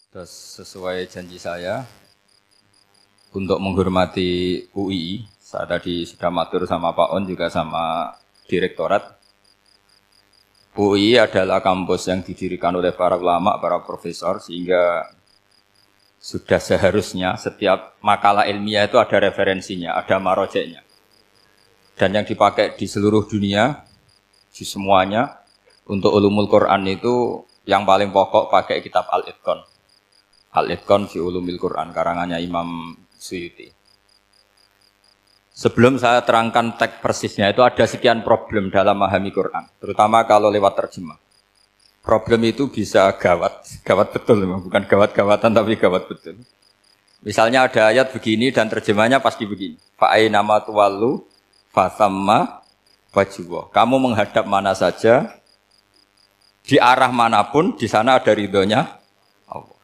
Terus sesuai janji saya untuk menghormati UI, saya tadi sudah matur sama Pak On juga sama Direktorat. UI adalah kampus yang didirikan oleh para ulama, para profesor, sehingga sudah seharusnya setiap makalah ilmiah itu ada referensinya, ada marojeknya. Dan yang dipakai di seluruh dunia, di semuanya, untuk ulumul Quran itu yang paling pokok pakai kitab Al-Itqan. Al-Itqan fi ulumil Quran, karangannya Imam Suyuti. Sebelum saya terangkan teks persisnya, itu ada sekian problem dalam memahami Quran, terutama kalau lewat terjemah. Problem itu bisa gawat betul, bukan gawat-gawatan tapi gawat betul. Misalnya ada ayat begini dan terjemahnya pasti begini. Fa'ainama tuwallu fathamma wajhullah. Kamu menghadap mana saja, di arah manapun, di sana ada ridhonya Allah.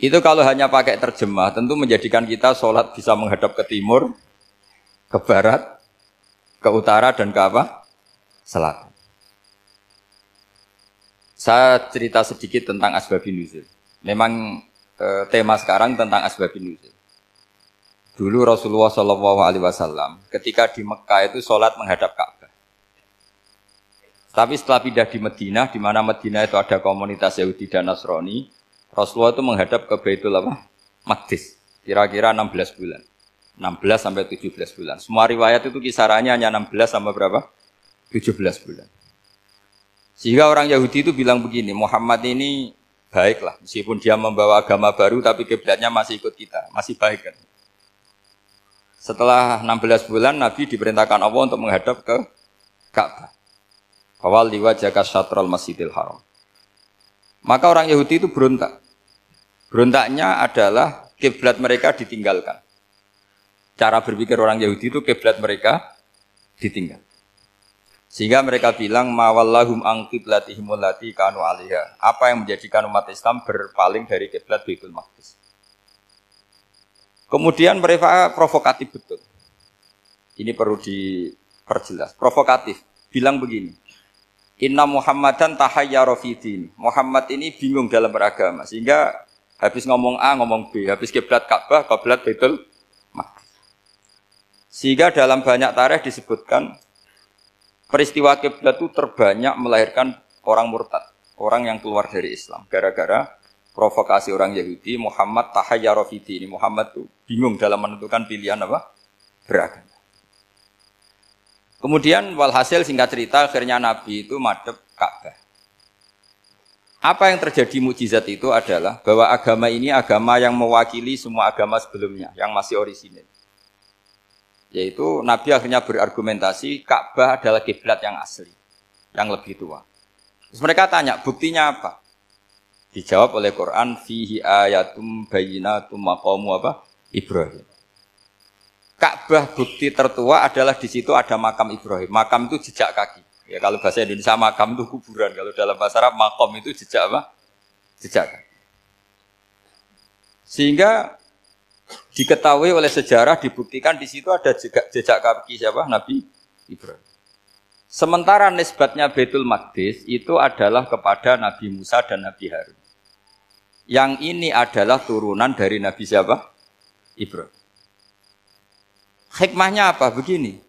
Itu kalau hanya pakai terjemah, tentu menjadikan kita sholat bisa menghadap ke timur, ke barat, ke utara, dan ke apa? Selatan. Saya cerita sedikit tentang asbabun nuzul. Memang tema sekarang tentang asbabun nuzul. Dulu Rasulullah SAW ketika di Mekah itu sholat menghadap Ka'bah. Tapi setelah pindah di Madinah, di mana Madinah itu ada komunitas Yahudi dan Nasrani, Rasulullah itu menghadap ke Baitul Maqdis, kira-kira 16 bulan. 16 sampai 17 bulan. Semua riwayat itu kisarannya hanya 16 sampai berapa? 17 bulan. Sehingga orang Yahudi itu bilang begini, Muhammad ini baiklah, meskipun dia membawa agama baru, tapi kiblatnya masih ikut kita, masih baik kan. Setelah 16 bulan, Nabi diperintahkan Allah untuk menghadap ke Ka'bah. Awal liwajaka syatrul masjidil haram. Maka orang Yahudi itu berontak. Berontaknya adalah kiblat mereka ditinggalkan. Cara berpikir orang Yahudi itu kiblat mereka ditinggal. Sehingga mereka bilang mawallahum an qiblatihimul lati kanu 'alaiha. Apa yang menjadikan umat Islam berpaling dari kiblat Baitul Maqdis. Kemudian mereka provokatif betul. Ini perlu diperjelas. Provokatif. Bilang begini. Inna Muhammadan tahayyara fi din. Muhammad ini bingung dalam beragama. Sehingga habis ngomong A, ngomong B. Habis kiblat Ka'bah, kiblat Baitul Maqdis. Sehingga dalam banyak tarikh disebutkan peristiwa kiblat itu terbanyak melahirkan orang murtad, orang yang keluar dari Islam. Gara-gara provokasi orang Yahudi, Muhammad tahayyara fi din. Muhammad itu bingung dalam menentukan pilihan apa? Beragama. Kemudian walhasil singkat cerita akhirnya Nabi itu madhep Ka'bah. Apa yang terjadi mukjizat itu adalah bahwa agama ini agama yang mewakili semua agama sebelumnya yang masih orisinil. Yaitu Nabi akhirnya berargumentasi Ka'bah adalah kiblat yang asli, yang lebih tua. Terus mereka tanya, buktinya apa? Dijawab oleh Quran, fihi ayatum bayyinatum maqamu apa? Ibrahim. Ka'bah bukti tertua adalah di situ ada makam Ibrahim. Makam itu jejak kaki. Ya kalau bahasa Indonesia makam itu kuburan. Kalau dalam bahasa Arab makom itu jejak apa? Jejak kaki. Sehingga diketahui oleh sejarah dibuktikan di situ ada jejak kaki siapa? Nabi Ibrahim. Sementara nisbatnya Baitul Maqdis itu adalah kepada Nabi Musa dan Nabi Harun. Yang ini adalah turunan dari Nabi siapa? Ibrahim. Hikmahnya apa? Begini,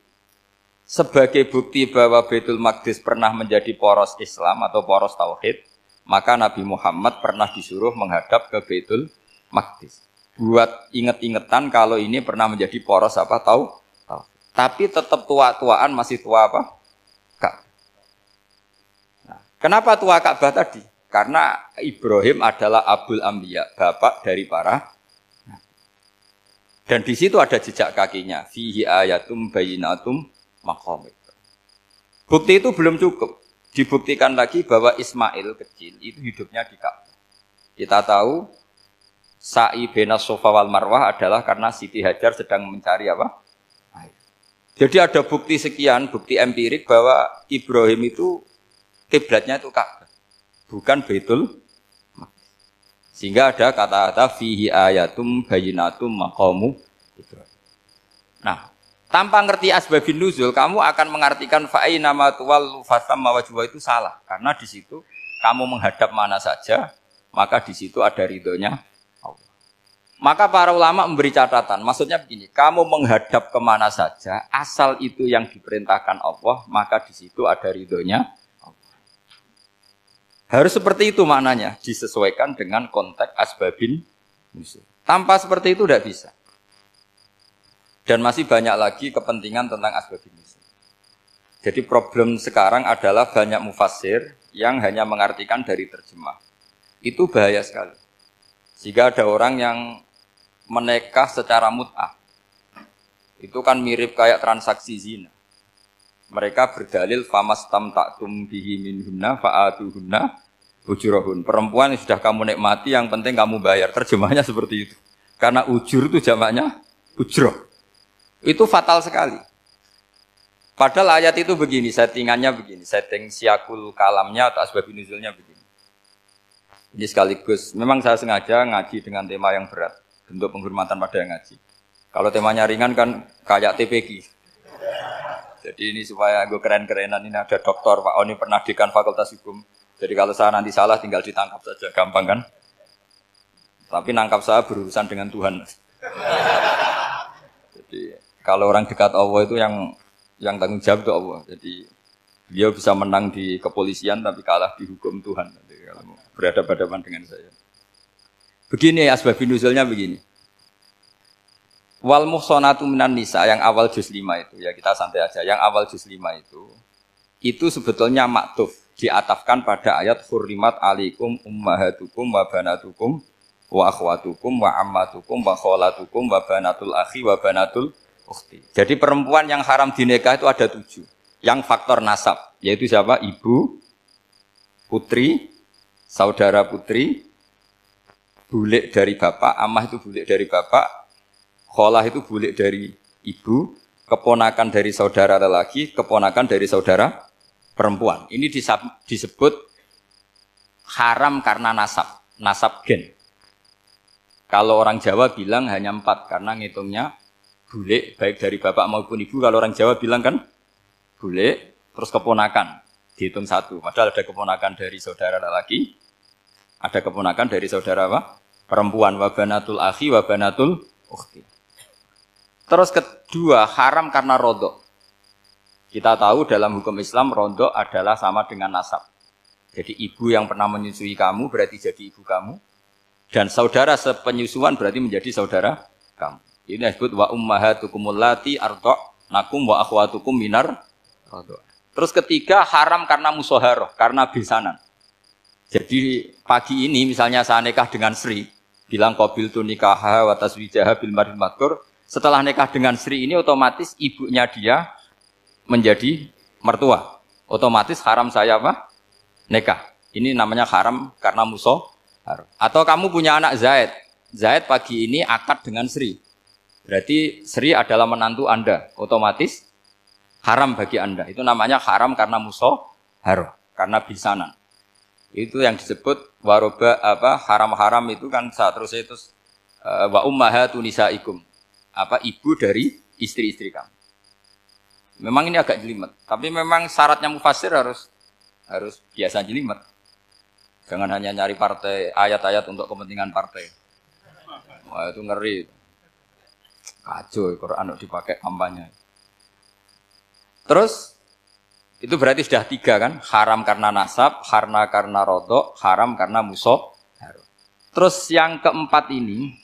sebagai bukti bahwa Baitul Maqdis pernah menjadi poros Islam atau poros Tauhid, maka Nabi Muhammad pernah disuruh menghadap ke Baitul Maqdis. Buat inget-ingetan kalau ini pernah menjadi poros apa? Tauhid. Tapi tetap tua-tuaan masih tua apa? Ka'bah. Nah, kenapa tua Ka'bah tadi? Karena Ibrahim adalah Abul Anbiya, bapak dari para. Dan di situ ada jejak kakinya. Fihi ayatum bayyinatum maqam. Bukti itu belum cukup. Dibuktikan lagi bahwa Ismail kecil itu hidupnya di Ka'bah. Kita tahu sa'i bainas Shafa wal Marwah adalah karena Siti Hajar sedang mencari apa? Air. Jadi ada bukti sekian, bukti empirik bahwa Ibrahim itu kiblatnya itu Ka'bah, bukan Baitul. Sehingga ada kata-kata fihi ayatum bayyinatum maqamu Ibrahim. Nah, tanpa ngerti asbabun nuzul, kamu akan mengartikan fa'ainama tuwallu fathamma wajhuhu itu salah. Karena di situ kamu menghadap mana saja, maka di situ ada ridhonya Maka para ulama memberi catatan, maksudnya begini, kamu menghadap kemana saja, asal itu yang diperintahkan Allah, maka di situ ada ridhonya Allah. Harus seperti itu maknanya, disesuaikan dengan konteks asbabin nuzul. Tanpa seperti itu tidak bisa. Dan masih banyak lagi kepentingan tentang asbabin nuzul. Jadi problem sekarang adalah banyak mufassir yang hanya mengartikan dari terjemah. Itu bahaya sekali. Jika ada orang yang menikah secara mut'ah, itu kan mirip kayak transaksi zina. Mereka berdalil famastamta'tum bihi minhunna fa'atuhunna ujurahun. Perempuan yang sudah kamu nikmati, yang penting kamu bayar. Terjemahnya seperti itu. Karena ujur itu jamaknya ujroh. Itu fatal sekali. Padahal ayat itu begini, settingannya begini, setting siakul kalamnya atau asbabun nuzulnya begini. Ini sekaligus, memang saya sengaja ngaji dengan tema yang berat, bentuk penghormatan pada yang ngaji. Kalau temanya ringan kan kayak TPQ. Jadi ini supaya gue keren-kerenan, ini ada doktor Pak Oni pernah dekan Fakultas Hukum. Jadi kalau saya nanti salah tinggal ditangkap saja, gampang kan? Tapi nangkap saya berurusan dengan Tuhan. Jadi kalau orang dekat Allah itu yang tanggung jawab itu Allah. Jadi beliau bisa menang di kepolisian tapi kalah di hukum Tuhan. Jadi kalau berhadapan-hadapan dengan saya. Begini asbabun nuzulnya begini. Wal muhsanatu minan nisa yang awal juz 5 itu ya kita santai aja. Yang awal juz 5 itu sebetulnya maktuf diatafkan pada ayat hurrimat alaikum ummahatukum wa banatukum wa akhwatukum wa ammatukum wa kholatukum wa banatul akhi wa banatul ukhti. Jadi perempuan yang haram dinikah itu ada 7. Yang faktor nasab yaitu siapa? Ibu, putri, saudara putri, bulik dari bapak, amah itu bulik dari bapak, kholah itu bulik dari ibu, keponakan dari saudara lelaki, keponakan dari saudara perempuan. Ini disebut haram karena nasab gen. Kalau orang Jawa bilang hanya 4 karena ngitungnya bulik baik dari bapak maupun ibu. Kalau orang Jawa bilang kan bulik terus keponakan dihitung 1. Padahal ada keponakan dari saudara lelaki, ada keponakan dari saudara apa? Perempuan, wabanatul akhi, wabanatul ukhti. Terus kedua, haram karena rodok. Kita tahu dalam hukum Islam, rodok adalah sama dengan nasab. Jadi ibu yang pernah menyusui kamu berarti jadi ibu kamu. Dan saudara sepenyusuan berarti menjadi saudara kamu. Ini disebut wa ummahatukumul lati arda'nakum wa akhwatukum minar rodok. Terus ketiga, haram karena musoharoh, karena besanan. Jadi pagi ini misalnya saya nikah dengan Sri, bilang qabil tu nikaha wa taswijaha bil marhum madkur. Setelah nikah dengan Sri ini otomatis ibunya dia menjadi mertua. Otomatis haram saya apa? Nikah. Ini namanya haram karena musoharoh. Atau kamu punya anak Zaid. Zaid pagi ini akad dengan Sri. Berarti Sri adalah menantu Anda. Otomatis haram bagi Anda. Itu namanya haram karena musoharoh, karena bisanan. Itu yang disebut waroba apa haram-haram itu kan saat terus itu wa ummahatun nisaikum. Apa ibu dari istri-istri kamu. Memang ini agak jelimet, tapi memang syaratnya mufassir harus biasa jelimet. Jangan hanya nyari partai ayat-ayat untuk kepentingan partai. Wah, itu ngeri. Kacau Quran dipakai kampanye. Terus itu berarti sudah 3 kan? Haram karena nasab, karena rodok, haram karena musoharoh. Terus yang keempat ini,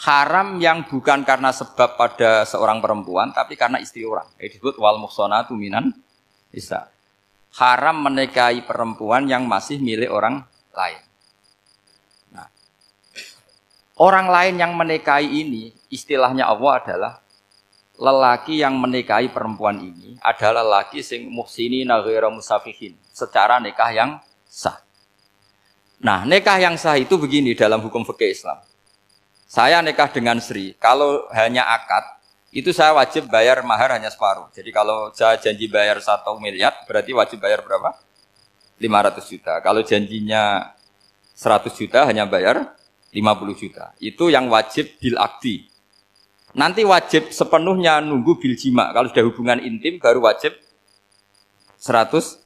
haram yang bukan karena sebab pada seorang perempuan, tapi karena istri orang. Ini disebut wal muhsanatu minan nisa. Haram menikahi perempuan yang masih milik orang lain. Nah, orang lain yang menikahi ini, istilahnya Allah adalah lelaki yang menikahi perempuan ini adalah lelaki sing muhsinina ghairu musafihin, secara nikah yang sah. Nah, nikah yang sah itu begini dalam hukum fikih Islam. Saya nikah dengan Sri, kalau hanya akad, itu saya wajib bayar mahar hanya separuh. Jadi kalau saya janji bayar 1 miliar, berarti wajib bayar berapa? 500 juta. Kalau janjinya 100 juta, hanya bayar 50 juta. Itu yang wajib bil akdi. Nanti wajib sepenuhnya nunggu bil jima. Kalau sudah hubungan intim baru wajib 100%.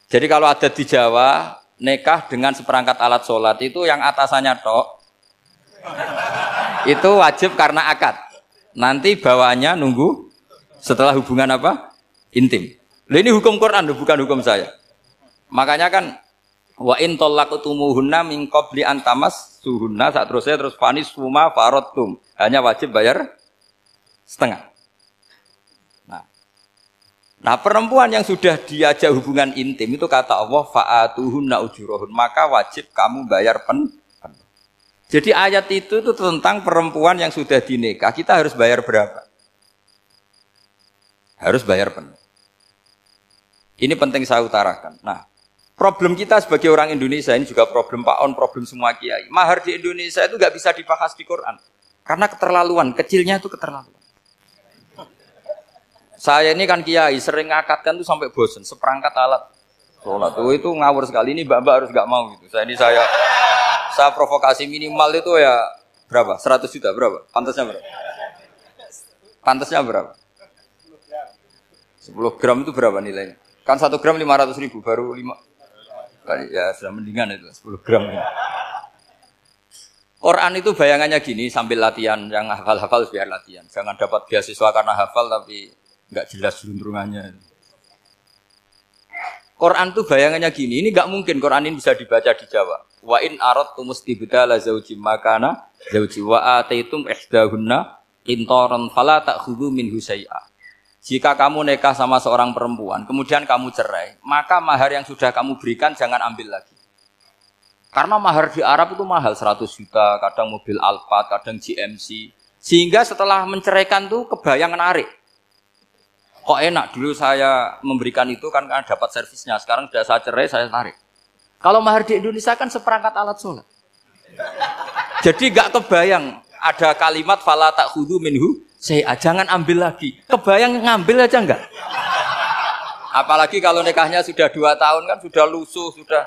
Jadi kalau ada di Jawa, nikah dengan seperangkat alat sholat itu yang atasannya tok, Itu wajib karena akad. Nanti bawahnya nunggu setelah hubungan apa? Intim. Lah ini hukum Quran bukan hukum saya. Makanya kan wa in talaqtumuhunna min qabli an tamassuhunna saat terus fanis suma faradtum. Hanya wajib bayar setengah. Nah, perempuan yang sudah diajak hubungan intim itu kata Allah fa'atuhunna ujurahun, maka wajib kamu bayar penuh. Jadi ayat itu tentang perempuan yang sudah dinikah, kita harus bayar berapa? Harus bayar penuh. Ini penting saya utarakan. Nah, problem kita sebagai orang Indonesia ini juga problem Pak On, problem semua kiai. Mahar di Indonesia itu nggak bisa dibahas di Quran karena keterlaluan, kecilnya itu keterlaluan. Saya ini kan kiai, sering ngakatkan tuh sampai bosen, seperangkat alat sholat. Itu ngawur sekali, ini mbak-mbak harus nggak mau gitu. Saya provokasi minimal itu ya berapa? 100 juta berapa? Pantasnya berapa? Pantasnya berapa? 10 gram itu berapa nilainya? Kan 1 gram 500.000, baru 5. Ya sudah mendingan itu 10 gram. Quran itu bayangannya gini, sambil latihan, yang hafal-hafal biar latihan. Jangan dapat beasiswa karena hafal tapi nggak jelas luntrungannya. Quran tuh bayangannya gini, ini nggak mungkin Quran ini bisa dibaca di Jawa. Wa in aradtum istibdala zawji makana zawji wa ataitum ihdahunna qintaran fala ta'khudhu minhu syai'a. Jika kamu nikah sama seorang perempuan, kemudian kamu cerai, maka mahar yang sudah kamu berikan jangan ambil lagi. Karena mahar di Arab itu mahal, 100 juta, kadang mobil Alphard, kadang GMC. Sehingga setelah menceraikan tuh kebayang menarik. Kok enak, dulu saya memberikan itu kan karena dapat servisnya. Sekarang sudah saya cerai, saya tarik. Kalau mahar di Indonesia kan seperangkat alat sholat. Jadi gak kebayang ada kalimat fala ta'khudhu minhu syai'a, jangan ambil lagi. Kebayang ngambil aja enggak? Apalagi kalau nikahnya sudah 2 tahun kan sudah lusuh, sudah.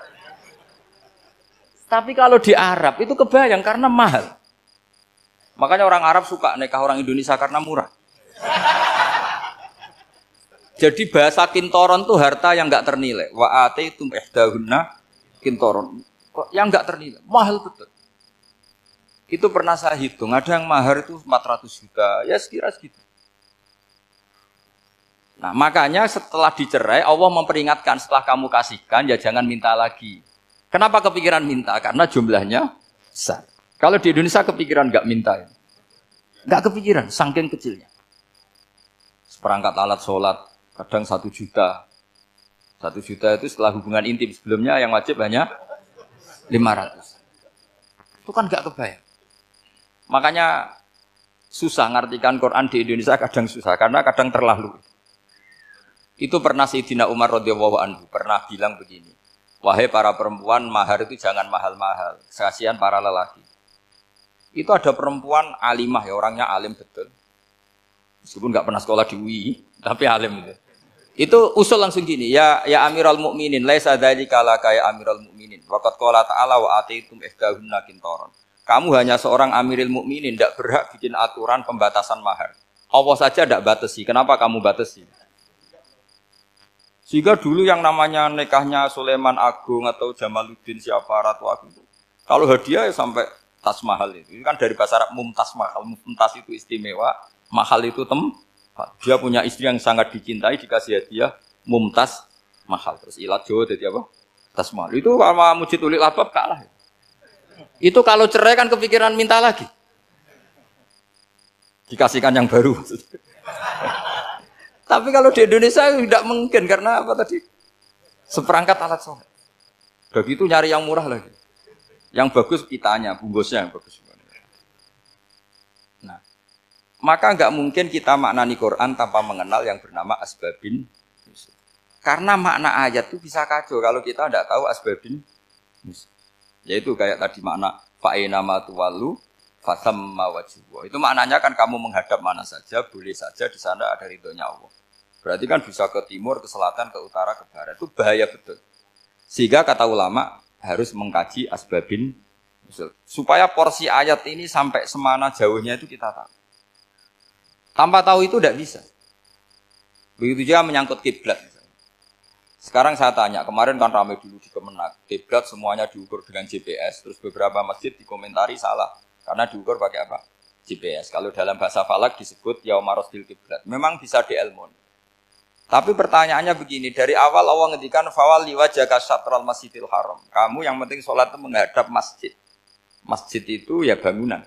Tapi kalau di Arab itu kebayang karena mahal. Makanya orang Arab suka nikah orang Indonesia karena murah. Jadi bahasa kintoron itu harta yang enggak ternilai. Wa ataitum ihdahunna kintoron. Yang enggak ternilai, mahal betul. Itu pernah saya hitung, ada yang mahar itu 400 juta, ya sekira segitu. Nah, makanya setelah dicerai, Allah memperingatkan setelah kamu kasihkan, ya jangan minta lagi. Kenapa kepikiran minta? Karena jumlahnya besar. Kalau di Indonesia kepikiran enggak minta. Enggak kepikiran, saking kecilnya. Seperangkat alat sholat, kadang 1 juta. 1 juta itu setelah hubungan intim. Sebelumnya yang wajib hanya 500. Itu kan enggak kebayang. Makanya susah ngartikan Quran di Indonesia, kadang susah karena kadang terlalu. Itu pernah Sayyidina Umar radhiyallahu anhu pernah bilang begini, wahai para perempuan, mahar itu jangan mahal-mahal, kasihan para lelaki. Itu ada perempuan alimah ya, orangnya alim betul. Meskipun nggak pernah sekolah di UI, tapi alim itu. Itu usul langsung gini, ya Amirul Mukminin, laisa dzalika laka ya Amirul Mukminin. Waqad qala ta'ala wa ataitum ihdahunna qintaran. Kamu hanya seorang Amirul Mukminin, tidak berhak bikin aturan pembatasan mahar. Allah saja tidak batasi. Kenapa kamu batasi? Sehingga dulu yang namanya nikahnya Sulaiman Agung atau Jamaluddin siapa Ratu Agung itu, kalau hadiah ya sampai tas mahal itu. Ini kan dari bahasa Arab mumtaz mahal. Mumtaz itu istimewa, mahal itu tempat. Dia punya istri yang sangat dicintai, dikasih hadiah mumtaz mahal. Terus ilat Jawa jadi apa? Tas mahal. Itu sama Mujid Ulil Albab kalah. Itu kalau cerai kan kepikiran minta lagi. Dikasihkan yang baru. Tapi kalau di Indonesia tidak mungkin karena apa tadi? Seperangkat alat sholat. Begitu nyari yang murah lagi. Yang bagus kitanya, bungkusnya yang bagus. Nah, maka nggak mungkin kita maknani Quran tanpa mengenal yang bernama asbabin. Karena makna ayat itu bisa kacau kalau kita tidak tahu asbabin. Yaitu kayak tadi makna fa'ina ma tuwallu fasamma wajhu. Itu maknanya kan kamu menghadap mana saja, boleh saja di sana ada ridhonya Allah. Berarti kan bisa ke timur, ke selatan, ke utara, ke barat. Itu bahaya betul. Sehingga kata ulama harus mengkaji asbabin supaya porsi ayat ini sampai semana jauhnya itu kita tahu. Tanpa tahu itu tidak bisa. Begitu juga menyangkut kiblat. Sekarang saya tanya, kemarin kan ramai dulu di Kemenak, kiblat semuanya diukur dengan GPS, terus beberapa masjid dikomentari salah. Karena diukur pakai apa? GPS. Kalau dalam bahasa falak disebut yaumarosdil kiblat. Memang bisa diilmun. Tapi pertanyaannya begini, dari awal Allah ngendikan fawal liwajhaka syatral masjidil haram. Kamu yang penting sholat itu menghadap masjid. Masjid itu ya bangunan.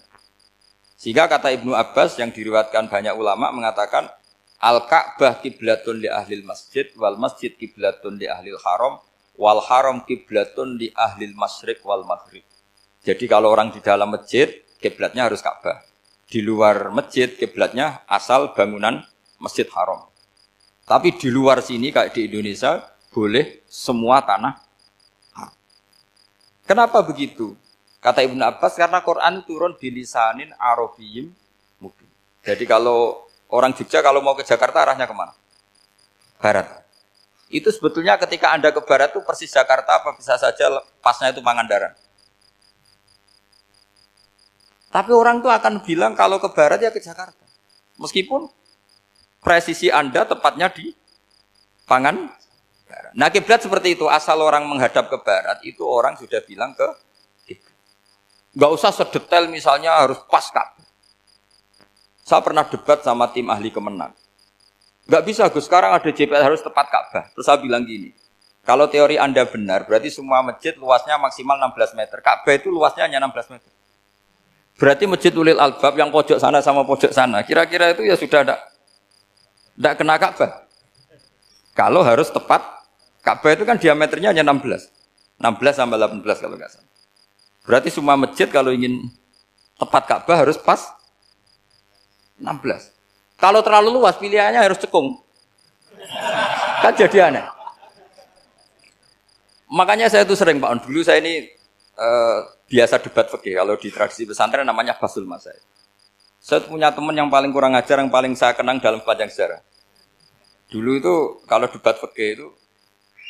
Sehingga kata Ibnu Abbas yang diriwayatkan banyak ulama mengatakan Al-Ka'bah kiblatun li ahlil masjid wal masjid kiblatun li ahlil haram wal haram kiblatun li ahlil masyriq wal maghrib. Jadi kalau orang di dalam masjid kiblatnya harus Ka'bah. Di luar masjid kiblatnya asal bangunan Masjid Haram. Tapi di luar sini kayak di Indonesia boleh semua tanah haram. Kenapa begitu? Kata Ibnu Abbas karena Quran turun bilisanin Arabiyyim mubin. Jadi kalau orang Jogja kalau mau ke Jakarta arahnya kemana? Barat. Itu sebetulnya ketika Anda ke barat itu persis Jakarta apa bisa saja pasnya itu Pangandaran. Tapi orang itu akan bilang kalau ke barat ya ke Jakarta. Meskipun presisi Anda tepatnya di Pangandaran. Nah kiblat seperti itu, asal orang menghadap ke barat itu orang sudah bilang ke kiblat. Enggak usah sedetail misalnya harus pas Ka'bah. Saya pernah debat sama tim ahli Kemenang. Enggak bisa Gus, sekarang ada GPS harus tepat Ka'bah. Terus saya bilang gini, kalau teori Anda benar, berarti semua masjid luasnya maksimal 16 meter. Ka'bah itu luasnya hanya 16 meter. Berarti Masjid Ulil Albab yang pojok sana sama pojok sana, kira-kira itu ya sudah tidak kena Ka'bah. Kalau harus tepat, Ka'bah itu kan diameternya hanya 16. 16 sampai 18 kalau nggak salah. Berarti semua masjid kalau ingin tepat Ka'bah harus pas 16. Kalau terlalu luas pilihannya harus cekung. Kan jadi aneh. Makanya saya itu sering Pak, dulu saya ini biasa debat fikih. Kalau di tradisi pesantren namanya Basul Masail. Saya punya teman yang paling kurang ajar, yang paling saya kenang dalam sepanjang sejarah. Dulu itu kalau debat fikih itu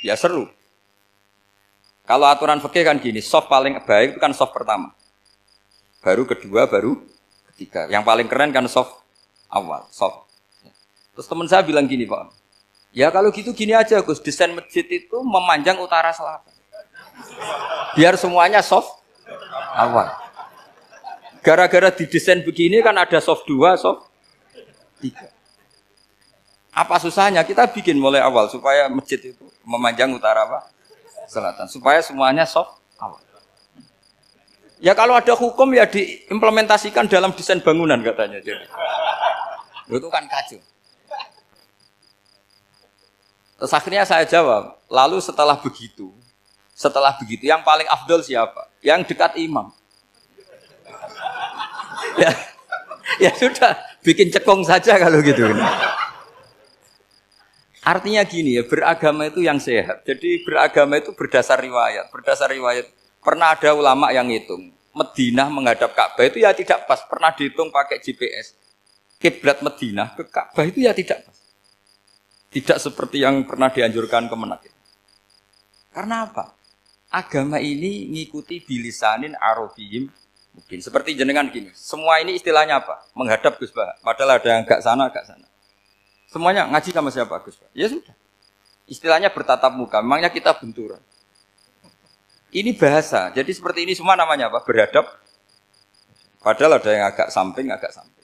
ya seru. Kalau aturan fikih kan gini, soft paling baik itu kan soft pertama. Baru kedua, baru ketiga. Yang paling keren kan soft awal, soft. Terus teman saya bilang gini Pak, ya kalau gitu gini aja Gus, desain masjid itu memanjang utara selatan. Biar semuanya soft awal. Gara-gara didesain begini kan ada soft 2, soft 3. Apa susahnya? Kita bikin mulai awal supaya masjid itu memanjang utara apa? Selatan. Supaya semuanya soft awal. Ya kalau ada hukum ya diimplementasikan dalam desain bangunan katanya. Jadi. Itu kan kacau. Terus akhirnya saya jawab, lalu setelah begitu yang paling afdol siapa? Yang dekat imam. Ya sudah, bikin cekung saja kalau gitu. Artinya gini ya, beragama itu yang sehat. Jadi beragama itu berdasar riwayat. Berdasar riwayat, pernah ada ulama yang ngitung. Madinah menghadap Ka'bah itu ya tidak pas. Pernah dihitung pakai GPS. Kiblat Madinah ke Ka'bah itu ya tidak pas. Tidak seperti yang pernah dianjurkan Kemenak. Karena apa? Agama ini ngikuti bilisanin Arabiyyim mungkin. Seperti jenengan gini. Semua ini istilahnya apa? Menghadap Gus Bah. Padahal ada yang agak sana, agak sana. Semuanya ngaji sama siapa Gus Bah? Ya sudah. Istilahnya bertatap muka. Memangnya kita benturan. Ini bahasa. Jadi seperti ini semua namanya apa? Berhadap. Padahal ada yang agak samping, agak samping.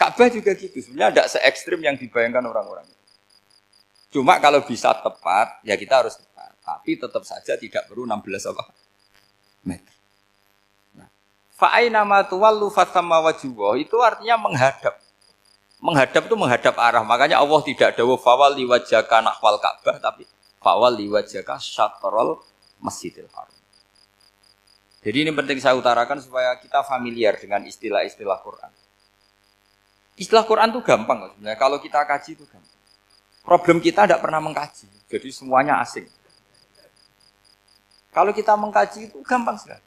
Ka'bah juga gitu. Sebenarnya tidak se-ekstrim yang dibayangkan orang-orang. Cuma kalau bisa tepat, ya kita harus tepat. Tapi tetap saja tidak perlu 16 apa? Meter. Nah, fa'aina ma tuwallu fathamma wajhullah itu artinya menghadap. Menghadap itu menghadap arah. Makanya Allah tidak dawuh fawalli wajhaka nahwal Ka'bah tapi fawalli wajhaka syatrul Masjidil Haram. Jadi ini penting saya utarakan supaya kita familiar dengan istilah-istilah Quran. Istilah Quran itu gampang sebenarnya. Kalau kita kaji itu gampang. Problem kita tidak pernah mengkaji. Jadi semuanya asing. Kalau kita mengkaji itu gampang sekali.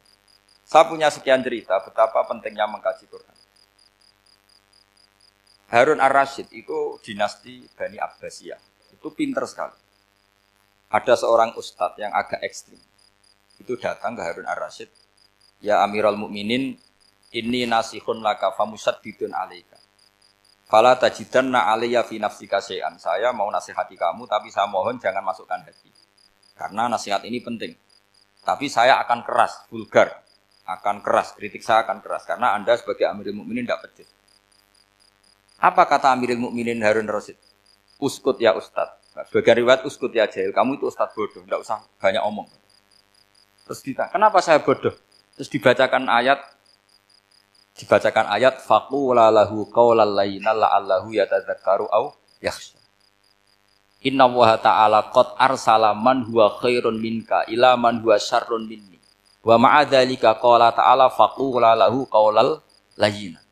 Saya punya sekian cerita betapa pentingnya mengkaji Quran. Harun Ar-Rasyid itu dinasti Bani Abbasiyah. Itu pinter sekali. Ada seorang ustadz yang agak ekstrim. Itu datang ke Harun Ar-Rasyid. Ya Amirul Mukminin, inni nasihun laka famusaddidun alaika. Fala tajidanna alayya fi nafsika syai'an. Saya mau nasihati kamu tapi saya mohon jangan masukkan hati. Karena nasihat ini penting. Tapi saya akan keras, vulgar. akan keras, kritik saya akan keras karena Anda sebagai Amirul Mukminin tidak pecus. Apa kata Amirul Mukminin Harun Rasid? Uskut ya Ustadz. Sebagai riwayat uskut ya jahil, kamu itu Ustadz bodoh, tidak usah banyak omong. Terus kita, kenapa saya bodoh? Terus dibacakan ayat faqula lahu qaulal layyina la'allahu yatadzakkaru aw yakhsha. Inna Allaha ta'ala qad arsala man huwa khairun minka ila man huwa syarrun minni. Wa ma'a dzalika qala ta'ala faqula lahu qaulal layyina.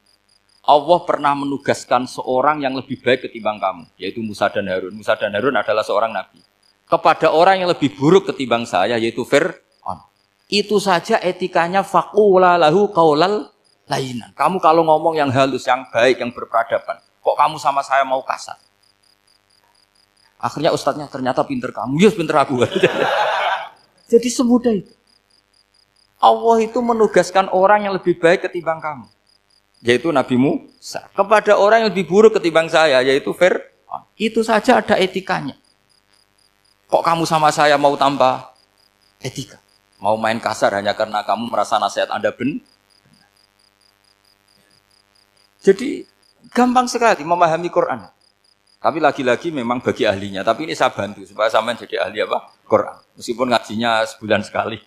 Allah pernah menugaskan seorang yang lebih baik ketimbang kamu, yaitu Musa dan Harun. Musa dan Harun adalah seorang nabi. Kepada orang yang lebih buruk ketimbang saya, yaitu Fir'aun. Itu saja etikanya faqula lahu qaulal layyina. Kamu kalau ngomong yang halus, yang baik, yang berperadaban, kok kamu sama saya mau kasar? Akhirnya ustadznya ternyata pinter kamu, yes pinter aku. Jadi semudah itu. Allah itu menugaskan orang yang lebih baik ketimbang kamu, yaitu Nabi Musa. Kepada orang yang lebih buruk ketimbang saya, yaitu Fir'aun. Itu saja ada etikanya. Kok kamu sama saya mau tambah etika? Mau main kasar hanya karena kamu merasa nasihat Anda benar? Jadi gampang sekali memahami Quran. Tapi lagi-lagi memang bagi ahlinya. Tapi ini saya bantu supaya sampean jadi ahli apa? Quran. Meskipun ngajinya sebulan sekali.